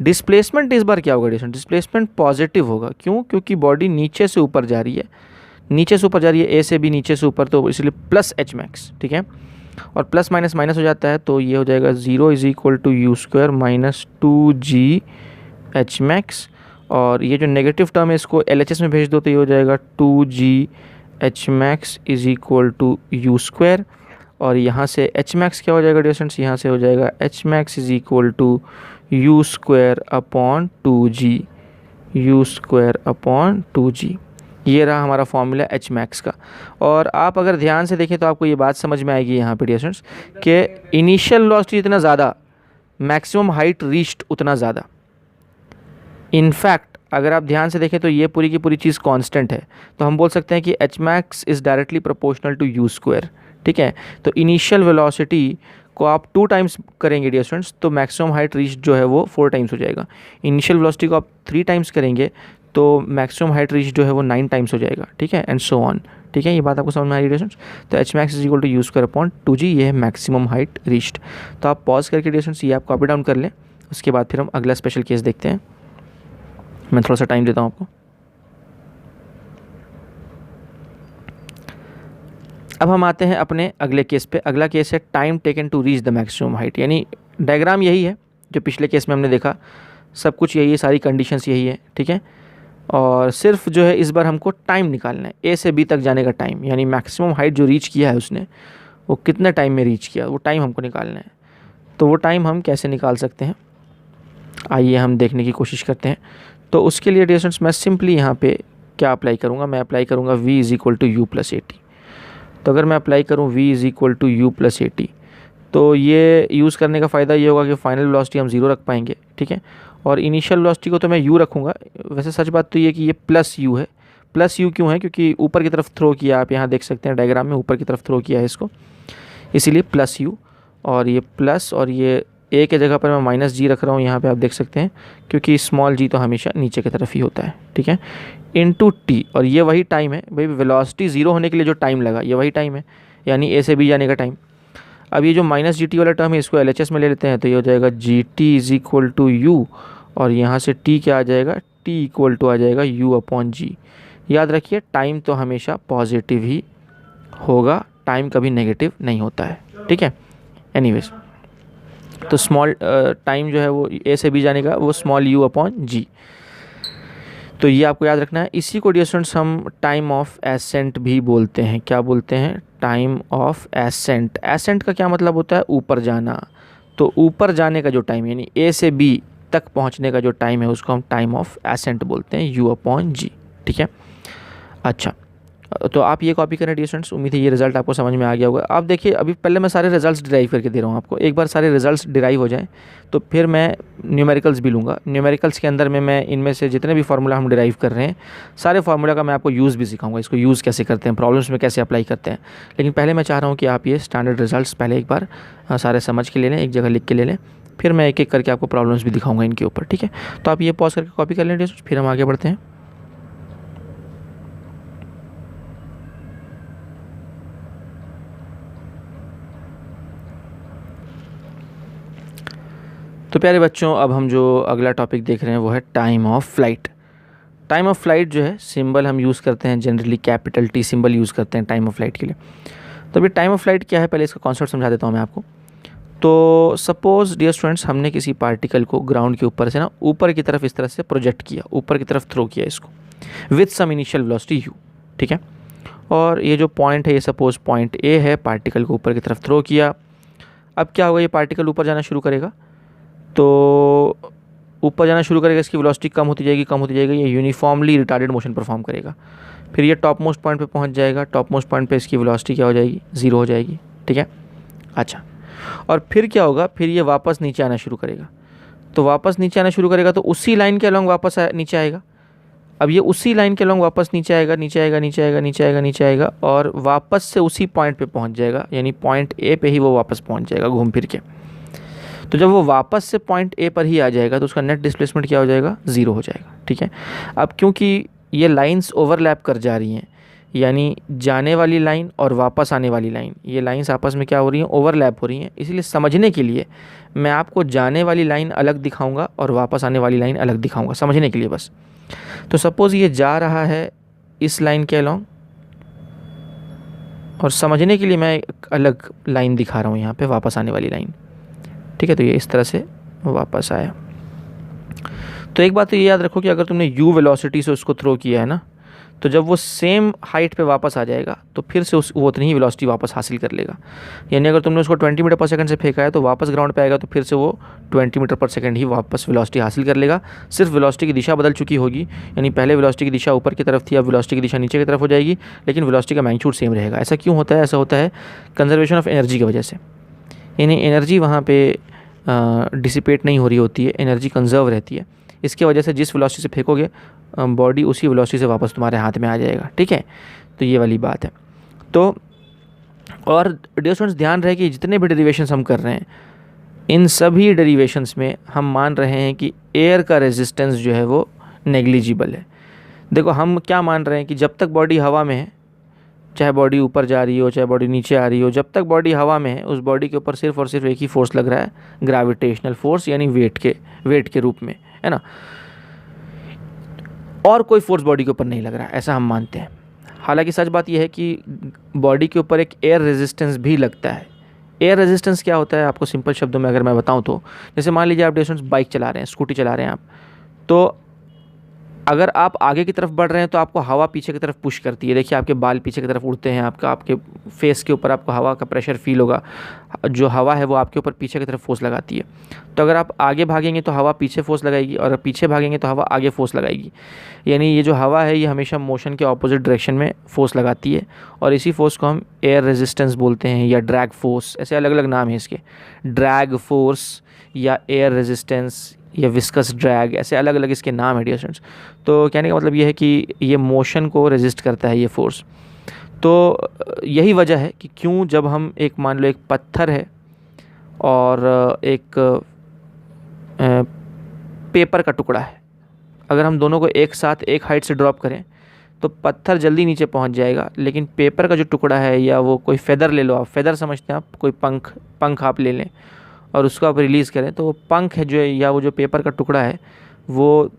डिस्प्लेसमेंट इस बार क्या होगा डिस्टेंस, डिस्प्लेसमेंट पॉजिटिव होगा, क्यों, क्योंकि बॉडी नीचे से ऊपर जा रही है, नीचे से ऊपर जा रही है, ए से भी नीचे से ऊपर, तो इसलिए प्लस एच मैक्स, ठीक है। और प्लस माइनस माइनस हो जाता है, तो ये हो जाएगा 0 is equal to u square minus 2g h max, और ये जो नेगेटिव टर्म है इसको LHS में भेज दो तो ये हो जाएगा 2g h max is equal to u square, और यहाँ से एच मैक्स क्या हो जाएगा डिस्टेंस, यहाँ से हो जाएगा h max is equal to u square upon 2g, u square upon 2g। ये रहा हमारा फॉर्मूला एच मैक्स का। और आप अगर ध्यान से देखें तो आपको ये बात समझ में आएगी यहाँ पे डियर स्टूडेंट्स कि इनिशियल वेलोसिटी जितना ज़्यादा, मैक्सिमम हाइट रीच्ड उतना ज़्यादा। इनफैक्ट अगर आप ध्यान से देखें तो ये पूरी की पूरी चीज़ कांस्टेंट है, तो हम बोल सकते हैं कि h max is directly proportional to u square, ठीक है। तो इनिशियल वेलोसिटी को आप 2 टाइम्स करेंगे डियर स्टूडेंट्स तो मैक्सिमम हाइट रीच जो है वो 4 टाइम्स हो जाएगा। इनिशियल वेलोसिटी को आप 3 टाइम्स करेंगे तो मैक्सिमम हाइट रीच जो है वो 9 टाइम्स हो जाएगा, ठीक है, एंड सो ऑन, ठीक है। ये बात आपको समझ में आ रही है डिस्टेंस। तो h max is equal to u square upon 2g, ये है मैक्सिमम हाइट रीच्ड। तो आप पॉज करके डिस्टेंस ये आप कॉपी डाउन कर लें, उसके बाद फिर हम अगला स्पेशल केस देखते हैं। मैं थोड़ा सा टाइम देता हूँ आपको। अब हम आते हैं अपने अगले केस पे। अगला केस है time taken to reach the maximum height, यानी डायग्राम यही है जो पिछले केस में हमने देखा, सब कुछ यही है, सारी कंडीशंस यही है, ठीक है। और सिर्फ जो है इस बार हमको टाइम निकालना है, ए से बी तक जाने का टाइम, यानी मैक्सिमम हाइट जो रीच किया है उसने वो कितने टाइम में रीच किया, वो टाइम हमको निकालना है। तो वो टाइम हम कैसे निकाल सकते हैं, आइए हम देखने की कोशिश करते हैं। तो उसके लिए डियर स्टूडेंट्स मैं सिंपली यहाँ पे क्या अप्लाई करूँगा, मैं अप्लाई करूँगा v is equal to u plus 80। तो अगर मैं अप्लाई करूँ v is equal to u plus 80 तो ये यूज़ करने का फ़ायदा ये होगा कि फाइनल वेलोसिटी हम 0 रख पाएंगे, ठीक है। और इनिशियल वेलोसिटी को तो मैं u रखूँगा। वैसे सच बात तो ये कि ये प्लस u है। प्लस u क्यों है, क्योंकि ऊपर की तरफ थ्रो किया, आप यहाँ देख सकते हैं डायग्राम में ऊपर की तरफ थ्रो किया है इसको, इसीलिए प्लस u। और ये प्लस, और ये a के जगह पर मैं माइनस g रख रहा हूँ यहाँ पे, आप देख सकते हैं, क्योंकि स्मॉल g तो हमेशा नीचे की तरफ ही होता है, ठीक है, इनटू t। और ये वही टाइम है भाई, वेलोसिटी 0 होने के लिए जो टाइम लगा ये वही टाइम है, यानी a से b जाने का टाइम। अब ये जो माइनस जी टी वाला टर्म है इसको LHS में ले लेते हैं, तो ये हो जाएगा g t is equal to u, और यहाँ से t क्या आ जाएगा, t इक्वल टू आ जाएगा u अपॉन जी। याद रखिए टाइम तो हमेशा पॉजिटिव ही होगा, टाइम कभी नेगेटिव नहीं होता है, ठीक है। एनीवेज, तो स्मॉल टाइम जो है वो a से b जाने का वो स्मॉल u अपॉन जी, तो ये आपको याद रखना है। इसी को डियर स्टूडेंट्स हम टाइम ऑफ एसेंट भी बोलते हैं। क्या बोलते हैं, टाइम ऑफ एसेंट। एसेंट का क्या मतलब होता है, ऊपर जाना। तो ऊपर जाने का जो टाइम यानी ए से बी तक पहुंचने का जो टाइम है उसको हम टाइम ऑफ एसेंट बोलते हैं, यू अपॉन जी, ठीक है। अच्छा, तो आप ये कॉपी करें डियर स्टूडेंट्स, उम्मीद है ये रिजल्ट आपको समझ में आ गया होगा। आप देखिए अभी पहले मैं सारे रिजल्ट्स डिराइव करके दे रहा हूँ आपको, एक बार सारे रिजल्ट्स डिराइव हो जाएं तो फिर मैं न्यूमेरिकल्स भी लूँगा। न्यूमेरिकल्स के अंदर में मैं इनमें से जितने भी फार्मूला हम डिराइव कर रहे हैं सारे फार्मूला का मैं आपको यूज़ भी सिखाऊंगा, इसको यूज़ कैसे करते हैं, प्रॉब्लम्स में कैसे अप्लाई करते हैं। लेकिन पहले मैं चाह रहा हूँ कि आप ये स्टैंडर्ड रिजल्ट्स पहले एक बार सारे समझ के ले लें, एक जगह लिख के ले लें, फिर मैं एक एक करके आपको प्रॉब्लम्स भी दिखाऊंगा इनके ऊपर, ठीक है। तो आप ये पॉज करके कॉपी कर लें, फिर हम आगे बढ़ते हैं। तो प्यारे बच्चों, अब हम जो अगला टॉपिक देख रहे हैं वो है time of flight. Time of flight जो है सिंबल हम यूज़ करते हैं, generally capital T symbol use करते हैं टाइम ऑफ फ्लाइट के लिए। तो अभी टाइम ऑफ फ्लाइट क्या है, पहले इसका कॉन्सेप्ट समझा देता हूँ मैं आपको। तो सपोज़ डियर स्टूडेंट्स हमने किसी पार्टिकल को ग्राउंड के ऊपर से ना ऊपर की तरफ इस तरह से प्रोजेक्ट किया, ऊपर की तरफ थ्रो किया इसको with some initial velocity u, ठीक है। और ये जो पॉइंट है ये सपोज़ पॉइंट A है, पार्टिकल को ऊपर की तरफ थ्रो किया। अब क्या होगा, ये पार्टिकल ऊपर जाना शुरू करेगा, तो ऊपर जाना शुरू करेगा, इसकी वेलोसिटी कम होती जाएगी, ये यूनिफॉर्मली रिटार्डेड मोशन परफॉर्म करेगा। फिर ये टॉप मोस्ट पॉइंट पे पहुंच जाएगा, टॉप मोस्ट पॉइंट पे इसकी वेलोसिटी क्या हो जाएगी, 0 हो जाएगी, ठीक है। अच्छा, और फिर क्या होगा, फिर ये वापस नीचे आना शुरू करेगा, तो वापस नीचे आना शुरू करेगा तो उसी लाइन के अलॉन्ग वापस नीचे आएगा। अब ये उसी लाइन के अलॉन्ग वापस नीचे आएगा और वापस से उसी पॉइंट पे पहुंच जाएगा, यानी पॉइंट A पे ही वो वापस पहुंच जाएगा घूम फिर के। तो जब वो वापस से पॉइंट A पर ही आ जाएगा तो उसका नेट डिस्प्लेसमेंट क्या हो जाएगा, 0 हो जाएगा, ठीक है। अब क्योंकि ये लाइंस ओवरलैप कर जा रही हैं, यानी जाने वाली लाइन और वापस आने वाली लाइन, ये लाइंस आपस में क्या हो रही हैं, ओवरलैप हो रही हैं। इसलिए समझने के लिए मैं आपको जाने वाली लाइन अलग दिखाऊंगा और वापस आने वाली लाइन अलग दिखाऊंगा, समझने के लिए बस। तो सपोज़ ये जा रहा है इस लाइन के अलॉन्ग, और समझने के लिए मैं एक अलग लाइन दिखा रहा हूँ यहाँ पे, वापस आने वाली लाइन, ठीक है। तो ये इस तरह से वापस आया। तो एक बात तो ये याद रखो कि अगर तुमने u वेलोसिटी से उसको थ्रो किया है ना, तो जब वो सेम हाइट पे वापस आ जाएगा तो फिर से वो उतनी ही वेलोसिटी वापस हासिल कर लेगा। यानी अगर तुमने उसको 20 मीटर पर सेकंड से फेंका है तो वापस ग्राउंड पे आएगा तो फिर से वो 20 मीटर पर सेकंड ही वापस वेलोसिटी हासिल कर लेगा। सिर्फ वेलोसिटी की दिशा बदल चुकी होगी, यानी पहले वेलोसिटी की दिशा ऊपर की तरफ थी, अब वेलोसिटी की दिशा नीचे की तरफ हो जाएगी, लेकिन वेलोसिटी का मैग्नीट्यूड सेम रहेगा। ऐसा क्यों होता है, ऐसा होता है कंजर्वेशन ऑफ एनर्जी की वजह से, यानी एनर्जी वहाँ पर डिसिपेट नहीं हो रही होती है, एनर्जी कंजर्व रहती है। इसके वजह से जिस वेलोसिटी से फेंकोगे बॉडी उसी वेलोसिटी से वापस तुम्हारे हाथ में आ जाएगा, ठीक है। तो ये वाली बात है। तो और डियर स्टूडेंट्स ध्यान रहे कि जितने भी डेरिवेशंस हम कर रहे हैं, इन सभी डेरिवेशंस में हम मान रहे हैं कि एयर का रेजिस्टेंस जो है वो नेग्लिजिबल है। देखो हम क्या मान रहे हैं कि जब तक बॉडी हवा में है, चाहे बॉडी ऊपर जा रही हो चाहे बॉडी नीचे आ रही हो, जब तक बॉडी हवा में है उस बॉडी के ऊपर सिर्फ और सिर्फ एक ही फोर्स लग रहा है, ग्रेविटेशनल फोर्स, यानी वेट के रूप में, है ना। और कोई फोर्स बॉडी के ऊपर नहीं लग रहा है, ऐसा हम मानते हैं। हालांकि सच बात यह है कि बॉडी के ऊपर एक एयर रेजिस्टेंस भी लगता है। एयर रेजिस्टेंस क्या होता है, आपको सिंपल शब्दों में अगर मैं बताऊं तो, जैसे मान लीजिए आप डिस्टेंस बाइक चला रहे हैं, स्कूटी चला रहे हैं आप, तो अगर आप आगे की तरफ बढ़ रहे हैं तो आपको हवा पीछे की तरफ पुश करती है। देखिए आपके बाल पीछे की तरफ उड़ते हैं, आपके फेस के ऊपर आपको हवा का प्रेशर फील होगा, जो हवा है वो आपके ऊपर पीछे की तरफ फोर्स लगाती है। तो अगर आप आगे भागेंगे तो हवा पीछे फोर्स लगाएगी, और पीछे भागेंगे तो हवा आगे फोर्स लगाएगी। यानी ये जो हवा है ये हमेशा मोशन के ऑपोजिट डायरेक्शन में फोर्स लगाती है, और इसी फोर्स को हम एयर रेजिस्टेंस बोलते हैं, या ड्रैग फोर्स, ऐसे अलग अलग नाम है इसके, ड्रैग फोर्स या एयर रेजिस्टेंस या विस्कस ड्रैग, ऐसे अलग अलग इसके नाम है डियर स्टूडेंट्स। तो कहने का मतलब ये है कि ये मोशन को रेजिस्ट करता है ये फोर्स। तो यही वजह है कि क्यों जब हम एक मान लो एक पत्थर है और एक पेपर का टुकड़ा है, अगर हम दोनों को एक साथ एक हाइट से ड्रॉप करें तो पत्थर जल्दी नीचे पहुंच जाएगा, लेकिन पेपर का जो टुकड़ा है, या वो कोई फेदर ले लो आप, फेदर समझते हैं आप, कोई पंख आप ले लें और उसको आप रिलीज़ करें तो वो पंख है जो, या वो जो पेपर का टुकड़ा है, वो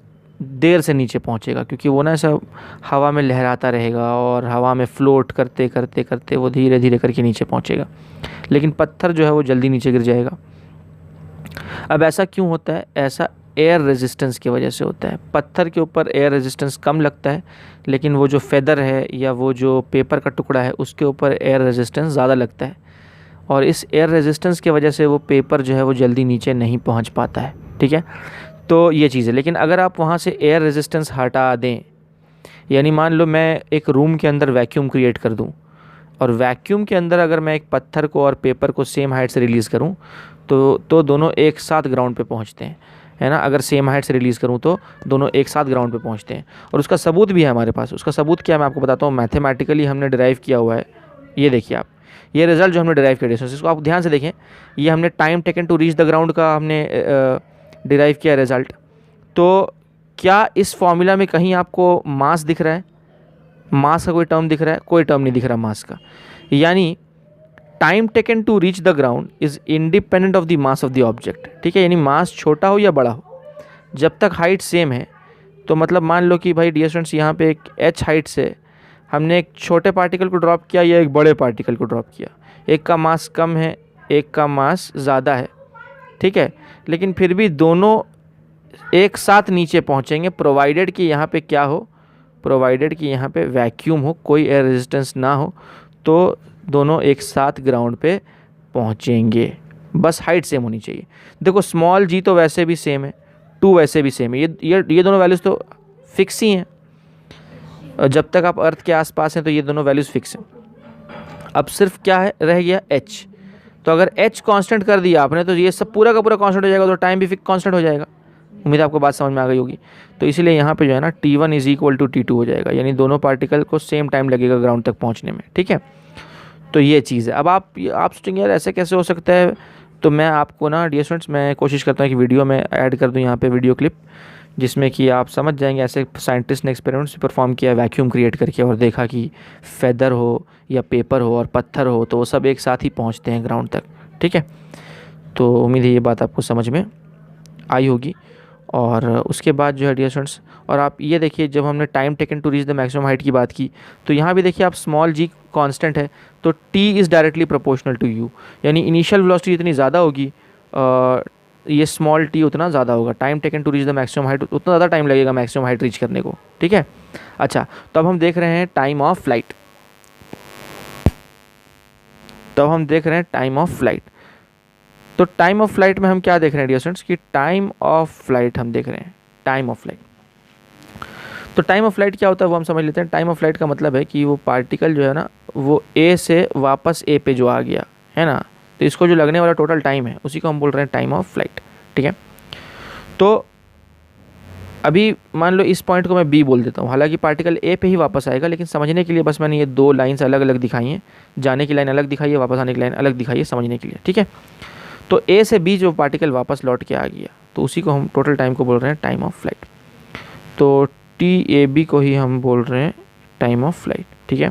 देर से नीचे पहुंचेगा, क्योंकि वो ना ऐसा हवा में लहराता रहेगा और हवा में फ्लोट करते करते करते वो धीरे धीरे करके नीचे पहुंचेगा, लेकिन पत्थर जो है वो जल्दी नीचे गिर जाएगा। अब ऐसा क्यों होता है, ऐसा एयर रेजिस्टेंस की वजह से होता है। पत्थर के ऊपर एयर रेजिस्टेंस कम लगता है, लेकिन वो जो फेदर है या वो जो पेपर का टुकड़ा है उसके ऊपर एयर रेजिस्टेंस ज़्यादा लगता है, और इस एयर रेजिस्टेंस की वजह से वो पेपर जो है वो जल्दी नीचे नहीं पहुंच पाता है, ठीक है। तो ये चीज़ है। लेकिन अगर आप वहाँ से एयर रेजिस्टेंस हटा दें, यानी मान लो मैं एक रूम के अंदर वैक्यूम क्रिएट कर दूं, और वैक्यूम के अंदर अगर मैं एक पत्थर को और पेपर को सेम हाइट से रिलीज़ करूं तो दोनों एक साथ ग्राउंड पे पहुंचते हैं, है ना। अगर सेम हाइट से रिलीज़ करूं तो दोनों एक साथ ग्राउंड पे पहुंचते हैं, और उसका सबूत भी है हमारे पास। उसका सबूत क्या है मैं आपको बताता हूँ, मैथमेटिकली हमने डिराइव किया हुआ है। ये देखिए आप, ये रिजल्ट जो हमने डिराइव किया डिस्टेंस, इसको आप ध्यान से देखें, ये हमने time taken to reach the ground का हमने डिराइव किया रिजल्ट। तो क्या इस फॉर्मूला में कहीं आपको मास दिख रहा है, मास का कोई टर्म दिख रहा है? कोई टर्म नहीं दिख रहा मास का। यानी time taken to reach the ground is independent of the mass of the object, ठीक है। यानी मास छोटा हो या बड़ा हो, जब तक हाइट सेम है, तो मतलब मान लो कि भाई डियर स्टूडेंट्स यहाँ पे एक h हाइट से हमने एक छोटे पार्टिकल को ड्रॉप किया या एक बड़े पार्टिकल को ड्रॉप किया, एक का मास कम है एक का मास ज़्यादा है, ठीक है, लेकिन फिर भी दोनों एक साथ नीचे पहुंचेंगे प्रोवाइडेड कि यहाँ पे क्या हो, प्रोवाइडेड कि यहाँ पे वैक्यूम हो, कोई एयर रेजिस्टेंस ना हो, तो दोनों एक साथ ग्राउंड पे पहुंचेंगे। बस हाइट सेम होनी चाहिए। देखो स्मॉल जी तो वैसे भी सेम है, 2 वैसे भी सेम है, ये दोनों वैल्यूज़ तो फिक्स ही हैं। जब तक आप अर्थ के आसपास हैं तो ये दोनों वैल्यूज़ फिक्स हैं। अब सिर्फ क्या है रह गया h। तो अगर h कांस्टेंट कर दिया आपने तो ये सब पूरा का पूरा कांस्टेंट हो जाएगा, तो टाइम भी फिक्स कांस्टेंट हो जाएगा। उम्मीद है आपको बात समझ में आ गई होगी। तो इसीलिए यहाँ पे जो है ना T1 is equal to T2 हो जाएगा, यानी दोनों पार्टिकल को सेम टाइम लगेगा ग्राउंड तक पहुँचने में, ठीक है। तो ये चीज़ है। अब आप सोचेंगे यार ऐसे कैसे हो सकता है, तो मैं आपको ना डियर स्टूडेंट्स मैं कोशिश करता हूँ कि वीडियो में ऐड कर दूँ यहाँ पे वीडियो क्लिप, जिसमें कि आप समझ जाएंगे ऐसे साइंटिस्ट ने एक्सपेरिमेंट्स परफॉर्म किया वैक्यूम क्रिएट करके और देखा कि फेदर हो या पेपर हो और पत्थर हो तो वो सब एक साथ ही पहुँचते हैं ग्राउंड तक, ठीक है। तो उम्मीद है ये बात आपको समझ में आई होगी। और उसके बाद जो है डियर स्टूडेंट्स, और आप ये देखिए जब हमने time taken to reach the maximum height की बात की, तो यहाँ भी देखिए आप स्मॉल जी कांस्टेंट है तो t is directly proportional to u, यानी इनिशियल वेलोसिटी जितनी ज़्यादा होगी ये स्मॉल टी उतना ज़्यादा होगा। Time taken to reach the maximum height, उतना ज़्यादा टाइम लगेगा मैक्सिमम हाइट रीच करने को, ठीक है। अच्छा, तो अब हम देख रहे हैं टाइम ऑफ फ्लाइट। तो टाइम ऑफ फ्लाइट में हम क्या देख रहे हैं डियर स्टूडेंट्स कि टाइम ऑफ फ्लाइट हम देख रहे हैं, टाइम ऑफ फ्लाइट। तो टाइम ऑफ फ्लाइट क्या होता है वो हम समझ लेते हैं। टाइम ऑफ फ्लाइट का मतलब है कि वो पार्टिकल जो है ना वो ए से वापस ए पे जो आ गया है ना, तो इसको जो लगने वाला टोटल टाइम है उसी को हम बोल रहे हैं टाइम ऑफ फ्लाइट, ठीक है। तो अभी मान लो इस पॉइंट को मैं बी बोल देता हूँ, हालांकि पार्टिकल ए पे ही वापस आएगा, लेकिन समझने के लिए बस मैंने ये 2 लाइन्स अलग अलग दिखाई हैं, जाने की लाइन अलग दिखाई है, वापस आने की लाइन अलग दिखाई है समझने के लिए, ठीक है। तो ए से बी जो पार्टिकल वापस लौट के आ गया तो उसी को हम टोटल टाइम को बोल रहे हैं टाइम ऑफ फ्लाइट। तो टी ए बी को ही हम बोल रहे हैं टाइम ऑफ फ्लाइट, ठीक है।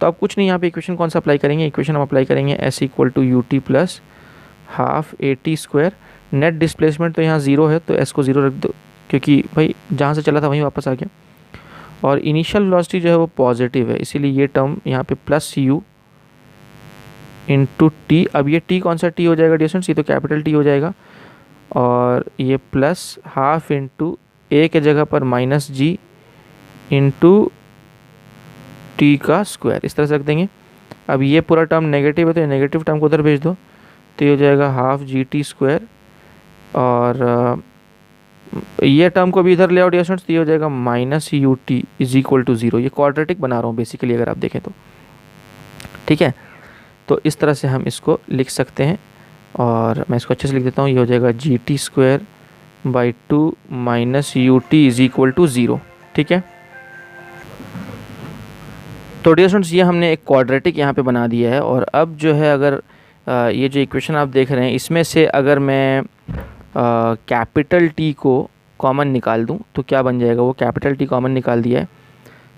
तो अब कुछ नहीं, यहाँ पे इक्वेशन कौन सा अप्लाई करेंगे, इक्वेशन हम अप्लाई करेंगे s equal to u t plus half a t square. Net displacement तो यहाँ 0 है तो एस को 0 रख दो, क्योंकि भाई जहाँ से चला था वहीं वापस आ गया। और इनिशियल वेलोसिटी जो है वो पॉजिटिव है, इसीलिए ये टर्म यहाँ पे प्लस यू इंटू टी। अब ये टी कौन सा टी हो जाएगा डियर स्टूडेंट्स, ये तो कैपिटल टी हो जाएगा, और ये प्लस हाफ इंटू ए के जगह पर माइनस जी इंटू टी का स्क्वायर, इस तरह से रख देंगे। अब ये पूरा टर्म नेगेटिव है तो ये नेगेटिव टर्म को उधर भेज दो, तो ये हो जाएगा हाफ जी टी स्क्वायर, और ये टर्म को भी इधर ले आओ डियर स्टूडेंट्स, तो ये हो जाएगा minus u t is equal to 0। ये क्वाड्रेटिक बना रहा हूँ बेसिकली अगर आप देखें तो, ठीक है। तो इस तरह से हम इसको लिख सकते हैं, और मैं इसको अच्छे से लिख देता हूँ। ये हो जाएगा g t square by 2 minus u t is equal to 0, ठीक है। तो डियर स्टूडेंट्स ये हमने एक क्वाड्रेटिक यहाँ पे बना दिया है। और अब जो है अगर ये जो इक्वेशन आप देख रहे हैं इसमें से अगर मैं कैपिटल टी को कॉमन निकाल दूँ तो क्या बन जाएगा, वो कैपिटल टी कॉमन निकाल दिया है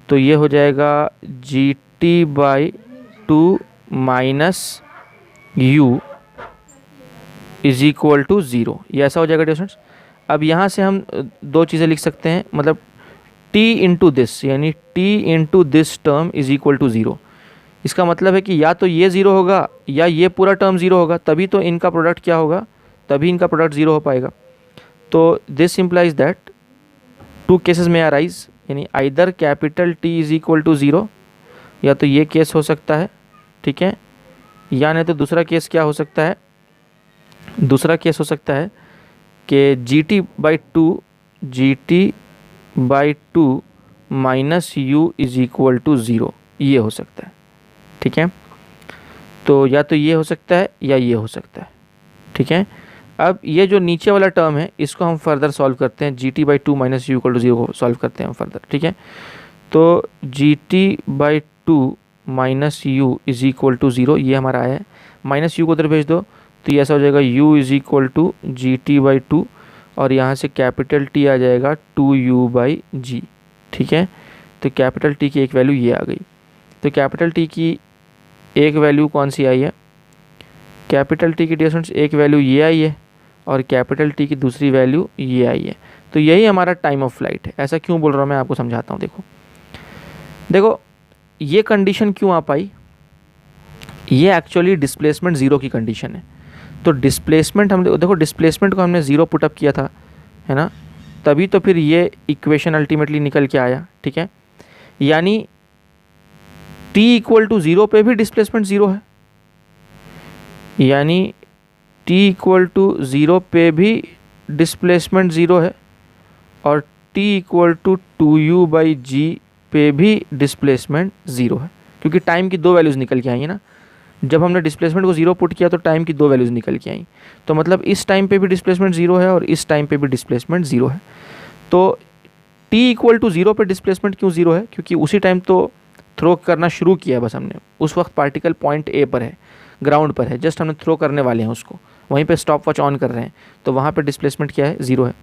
तो ये हो जाएगा g t by 2 minus u is equal to 0, ये ऐसा हो जाएगा डियर स्टूडेंट्स। अब यहाँ से हम 2 चीज़ें लिख सकते हैं, मतलब t इंटू दिस, यानी t into this term is equal to 0। इसका मतलब है कि या तो ये 0 होगा या ये पूरा टर्म 0 होगा, तभी तो इनका प्रोडक्ट क्या होगा, तभी इनका प्रोडक्ट 0 हो पाएगा। तो दिस इम्प्लाइज दैट 2 केसेस में अराइज, यानी either capital T is equal to 0, या तो ये केस हो सकता है, ठीक है, या नहीं तो दूसरा केस क्या हो सकता है, दूसरा केस हो सकता है कि g t by 2 minus u is equal to 0, ये हो सकता है, ठीक है। तो या तो ये हो सकता है या ये हो सकता है, ठीक है। अब ये जो नीचे वाला टर्म है इसको हम फर्दर सॉल्व करते हैं, g t by 2 minus u equal to 0 को सॉल्व करते हैं हम फर्दर, ठीक है। तो g t by 2 minus u is equal to 0 ये हमारा आया है, माइनस यू को उधर भेज दो तो ये ऐसा हो जाएगा u is equal to g t by 2, और यहाँ से कैपिटल T आ जाएगा 2u बाई जी, ठीक है। तो कैपिटल T की एक वैल्यू ये आ गई। तो कैपिटल T की एक वैल्यू कौन सी आई है, कैपिटल T की डियर स्टूडेंट्स एक वैल्यू ये आई है, और कैपिटल T की दूसरी वैल्यू ये आई है। तो यही हमारा टाइम ऑफ फ्लाइट है। ऐसा क्यों बोल रहा हूँ मैं आपको समझाता हूँ। देखो ये कंडीशन क्यों आ पाई, ये एक्चुअली डिस्प्लेसमेंट ज़ीरो की कंडीशन है। तो डिस्प्लेसमेंट हम देखो, डिस्प्लेसमेंट को हमने ज़ीरो पुटअप किया था, है ना, तभी तो फिर ये इक्वेशन अल्टीमेटली निकल के आया, ठीक है। यानी t इक्वल टू ज़ीरो पे भी डिस्प्लेसमेंट ज़ीरो है, यानी t इक्वल टू ज़ीरो पे भी डिस्प्लेसमेंट ज़ीरो है, और t इक्वल टू 2u/g पे भी डिस्प्लेसमेंट ज़ीरो है, क्योंकि टाइम की दो वैल्यूज़ निकल के आई है ना। जब हमने डिस्प्लेसमेंट को ज़ीरो पुट किया तो टाइम की दो वैल्यूज़ निकल के आई, तो मतलब इस टाइम पे भी डिस्प्लेसमेंट ज़ीरो है और इस टाइम पे भी डिस्प्लेसमेंट ज़ीरो है। तो t इक्वल टू ज़ीरो पे डिस्प्लेसमेंट क्यों ज़ीरो है, क्योंकि उसी टाइम तो थ्रो करना शुरू किया है बस हमने, उस वक्त पार्टिकल पॉइंट ए पर है, ग्राउंड पर है, जस्ट हमने थ्रो करने वाले हैं उसको, वहीं पे स्टॉप वॉच ऑन कर रहे हैं, तो वहाँ पे डिस्प्लेसमेंट क्या है, ज़ीरो है।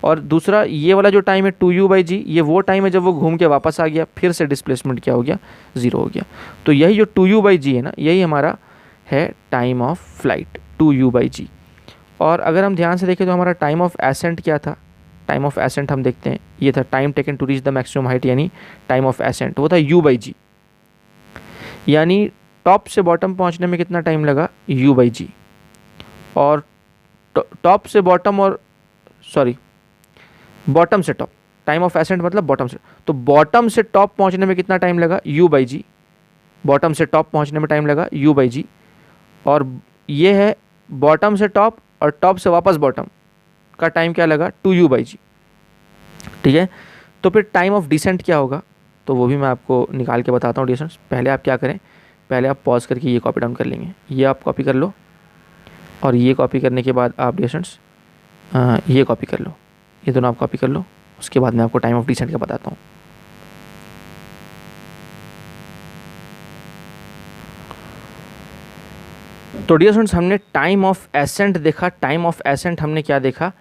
और दूसरा ये वाला जो टाइम है 2u/g, ये वो टाइम है जब वो घूम के वापस आ गया, फिर से डिस्प्लेसमेंट क्या हो गया, ज़ीरो हो गया। तो यही जो 2u/g है ना, यही हमारा है टाइम ऑफ फ्लाइट, 2u/g। और अगर हम ध्यान से देखें तो हमारा टाइम ऑफ एसेंट क्या था, टाइम ऑफ एसेंट हम देखते हैं, ये था time taken to reach the maximum height, यानी टाइम ऑफ एसेंट वो था u/g, यानी टॉप से बॉटम पहुंचने में कितना टाइम लगा, u/g। और टॉप से बॉटम, और सॉरी बॉटम से टॉप, टाइम ऑफ एसेंट मतलब बॉटम से, तो बॉटम से टॉप पहुंचने में कितना टाइम लगा, u/g, बॉटम से टॉप पहुंचने में टाइम लगा u/g। और ये है बॉटम से टॉप और टॉप से वापस बॉटम का टाइम क्या लगा, 2u/g, ठीक है। तो फिर टाइम ऑफ डिसेंट क्या होगा, तो वो भी मैं आपको निकाल के बताता हूँ डिस्टेंस। पहले आप क्या करें, पहले आप पॉज करके ये कॉपी डाउन कर लेंगे, ये आप कॉपी कर लो, और ये कॉपी करने के बाद आप डिस्टेंस ये कॉपी कर लो, ये दोनों आप कॉपी कर लो, उसके बाद मैं आपको टाइम ऑफ डिसेंट का बताता हूँ। तो डियर स्टूडेंट्स, हमने टाइम ऑफ एसेंट देखा, टाइम ऑफ एसेंट हमने क्या देखा,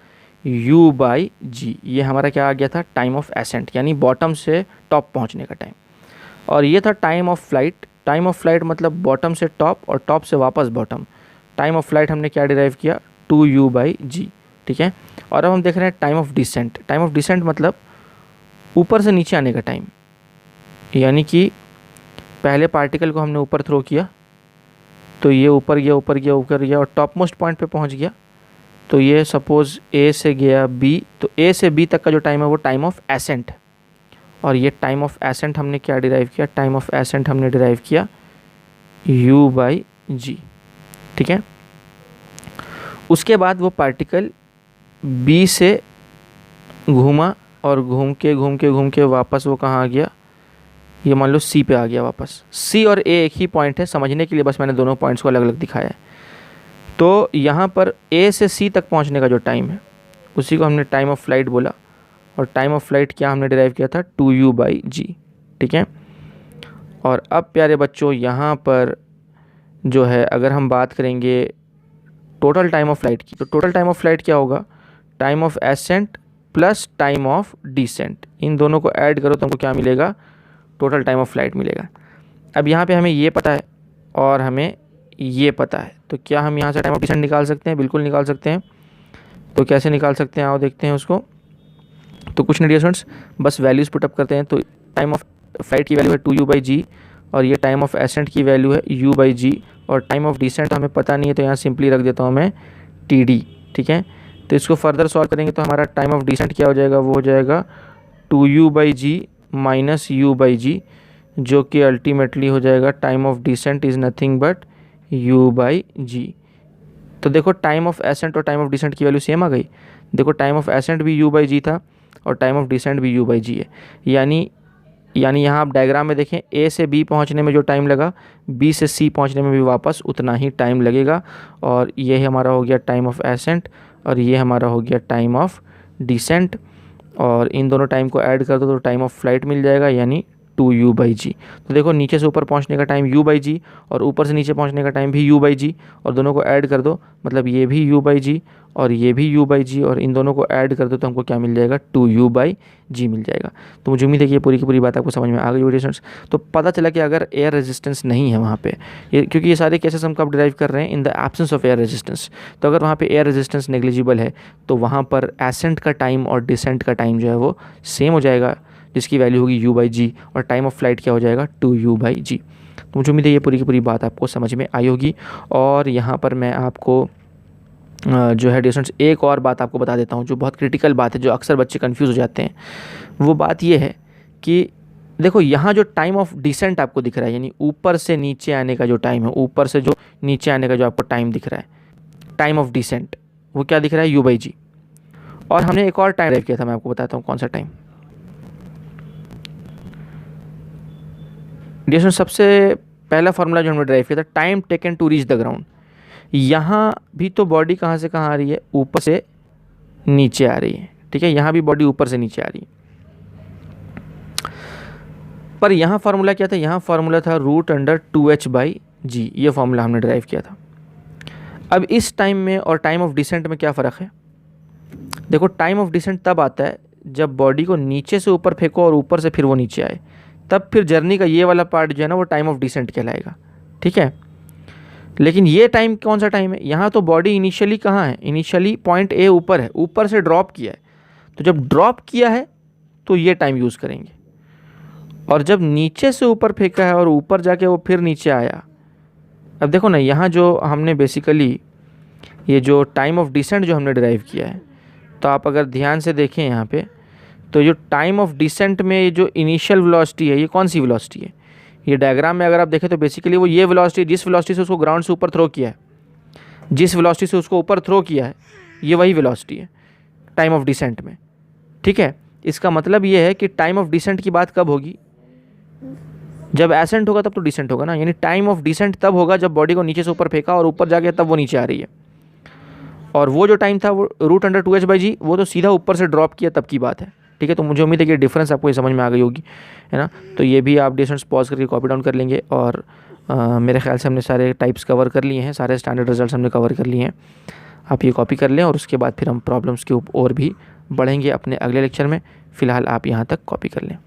u/g, ये हमारा क्या आ गया था, टाइम ऑफ एसेंट, यानी बॉटम से टॉप पहुंचने का टाइम। और ये था time of flight, time of flight मतलब बॉटम से टॉप और टॉप से वापस बॉटम, टाइम ऑफ फ्लाइट हमने क्या डिराइव किया, 2u/g, ठीक है। और अब हम देख रहे हैं time of descent, time of descent मतलब ऊपर से नीचे आने का टाइम, यानी कि पहले पार्टिकल को हमने ऊपर थ्रो किया तो ये ऊपर गया ऊपर गया ऊपर गया और टॉप मोस्ट पॉइंट पे पहुंच गया, तो ये सपोज ए से गया बी, तो ए से बी तक का जो टाइम है वो टाइम ऑफ एसेंट। और ये टाइम ऑफ एसेंट हमने क्या डिराइव किया, टाइम ऑफ एसेंट हमने डिराइव किया u/g, ठीक है। उसके बाद वो पार्टिकल बी से घूमा और घूम के वापस वो कहाँ आ गया, ये मान लो सी पे आ गया वापस। सी और ए एक ही पॉइंट है, समझने के लिए बस मैंने दोनों पॉइंट्स को अलग अलग दिखाया है। तो यहाँ पर ए से सी तक पहुँचने का जो टाइम है उसी को हमने टाइम ऑफ फ्लाइट बोला, और टाइम ऑफ फ्लाइट क्या हमने डिराइव किया था, 2u/g, ठीक है। और अब प्यारे बच्चों यहाँ पर जो है अगर हम बात करेंगे टोटल टाइम ऑफ फ्लाइट की, तो टोटल टाइम ऑफ फ्लाइट क्या होगा, time of ascent plus time of descent, इन दोनों को ऐड करो तो हमको क्या मिलेगा, टोटल टाइम ऑफ फ्लाइट मिलेगा। अब यहाँ पे हमें ये पता है और हमें ये पता है, तो क्या हम यहाँ से टाइम ऑफ डिसेंट निकाल सकते हैं, बिल्कुल निकाल सकते हैं। तो कैसे निकाल सकते हैं, आओ देखते हैं उसको। तो कुछ नहीं डियर स्टूडेंट्स, बस वैल्यूज़ पुटअप करते हैं। तो टाइम ऑफ फ्लाइट की वैल्यू है 2u/g, और ये टाइम ऑफ एसेंट की वैल्यू है u/g, और टाइम ऑफ डिसेंट हमें पता नहीं है तो यहाँ सिंपली रख देता हूँ मैं td, ठीक है। तो इसको फर्दर सॉल्व करेंगे तो हमारा टाइम ऑफ डिसेंट क्या हो जाएगा, वो हो जाएगा 2u/g माइनस u/g, जो कि अल्टीमेटली हो जाएगा time of descent is nothing but u/g। तो देखो टाइम ऑफ एसेंट और टाइम ऑफ डिसेंट की वैल्यू सेम आ गई। देखो टाइम ऑफ एसेंट भी u/g था और टाइम ऑफ डिसेंट भी u/g है, यानी यहाँ आप डायग्राम में देखें, ए से बी पहुंचने में जो टाइम लगा, बी से सी पहुंचने में भी वापस उतना ही टाइम लगेगा। और ये हमारा हो गया टाइम ऑफ एसेंट और ये हमारा हो गया टाइम ऑफ डिसेंट, और इन दोनों टाइम को ऐड कर दो तो टाइम ऑफ फ्लाइट मिल जाएगा, यानी 2u/g। तो देखो नीचे से ऊपर पहुंचने का टाइम u/g और ऊपर से नीचे पहुंचने का टाइम भी u/g, और दोनों को ऐड कर दो मतलब ये भी u/g और ये भी u/g, और इन दोनों को ऐड कर दो तो हमको क्या मिल जाएगा, 2u/g मिल जाएगा। तो मुझे उम्मीद है कि ये पूरी की पूरी बात आपको समझ में आ गई होगी स्टूडेंट्स। तो पता चला कि अगर एयर रेजिस्टेंस नहीं है वहाँ पे, क्योंकि ये सारे केसेस हम कब डिराइव कर रहे हैं, in the absence of air resistance. तो अगर वहाँ पे एयर रेजिस्टेंस नेग्लिजिबल है तो वहाँ पर एसेंट का टाइम और डिसेंट का टाइम जो है वो सेम हो जाएगा, जिसकी वैल्यू होगी u/g, और टाइम ऑफ फ्लाइट क्या हो जाएगा, 2u/g। तो मुझे उम्मीद है ये पूरी की पूरी बात आपको समझ में आई होगी। और यहाँ पर मैं आपको जो है डियर स्टूडेंट्स एक और बात आपको बता देता हूँ जो बहुत क्रिटिकल बात है, जो अक्सर बच्चे कंफ्यूज हो जाते हैं। वो बात ये है कि देखो यहाँ जो टाइम ऑफ डिसेंट आपको दिख रहा है, यानी ऊपर से नीचे आने का जो टाइम है, ऊपर से जो नीचे आने का जो आपको टाइम दिख रहा है, टाइम ऑफ डिसेंट, वो क्या दिख रहा है, u/g। और हमने एक और टाइम ड्राइव किया था, मैं आपको बताता हूँ कौन सा टाइम। डियर स्टूडेंट्स सबसे पहला फॉर्मूला जो हमने ड्राइव किया था, time taken to reach the ground. यहाँ भी तो बॉडी कहाँ से कहाँ आ रही है, ऊपर से नीचे आ रही है, ठीक है, यहाँ भी बॉडी ऊपर से नीचे आ रही है। पर यहाँ फार्मूला क्या था, यहाँ फार्मूला था √2h/g, ये फार्मूला हमने ड्राइव किया था। अब इस टाइम में और टाइम ऑफ डिसेंट में क्या फ़र्क है? देखो टाइम ऑफ डिसेंट तब आता है जब बॉडी को नीचे से ऊपर फेंको और ऊपर से फिर वो नीचे आए, तब फिर जर्नी का ये वाला पार्ट जो है ना वो टाइम ऑफ डिसेंट कहलाएगा, ठीक है। लेकिन ये टाइम कौन सा टाइम है, यहाँ तो बॉडी इनिशियली कहाँ है, इनिशियली पॉइंट ए ऊपर है, ऊपर से ड्रॉप किया है, तो जब ड्रॉप किया है तो ये टाइम यूज़ करेंगे। और जब नीचे से ऊपर फेंका है और ऊपर जाके वो फिर नीचे आया, अब देखो ना यहाँ जो हमने बेसिकली ये जो टाइम ऑफ डिसेंट जो हमने ड्राइव किया है, तो आप अगर ध्यान से देखें यहाँ पे, तो जो टाइम ऑफ डिसेंट में ये जो इनिशियल वेलोसिटी है, ये कौन सी वेलोसिटी है, ये डायग्राम में अगर आप देखें तो बेसिकली वो ये वेलोसिटी, जिस वेलोसिटी से उसको ग्राउंड से ऊपर थ्रो किया है, जिस वेलोसिटी से उसको ऊपर थ्रो किया है, ये वही वेलोसिटी है टाइम ऑफ डिसेंट में, ठीक है। इसका मतलब ये है कि टाइम ऑफ डिसेंट की बात कब होगी, जब एसेंट होगा तब तो डिसेंट होगा ना, यानी टाइम ऑफ डिसेंट तब होगा जब बॉडी को नीचे से ऊपर फेंका और ऊपर जाके तब वो नीचे आ रही है। और वो जो टाइम था वो √2h/g, वो तो सीधा ऊपर से ड्रॉप किया तब की बात है, ठीक है। तो मुझे उम्मीद है कि डिफरेंस आपको ये समझ में आ गई होगी, है ना। तो ये भी आप डिस्टेंस पॉज करके कॉपी डाउन कर लेंगे। और मेरे ख्याल से हमने सारे टाइप्स कवर कर लिए हैं, सारे स्टैंडर्ड रिजल्ट्स हमने कवर कर लिए हैं। आप ये कॉपी कर लें और उसके बाद फिर हम प्रॉब्लम्स के ऊपर और भी बढ़ेंगे अपने अगले लेक्चर में। फ़िलहाल आप यहाँ तक कॉपी कर लें।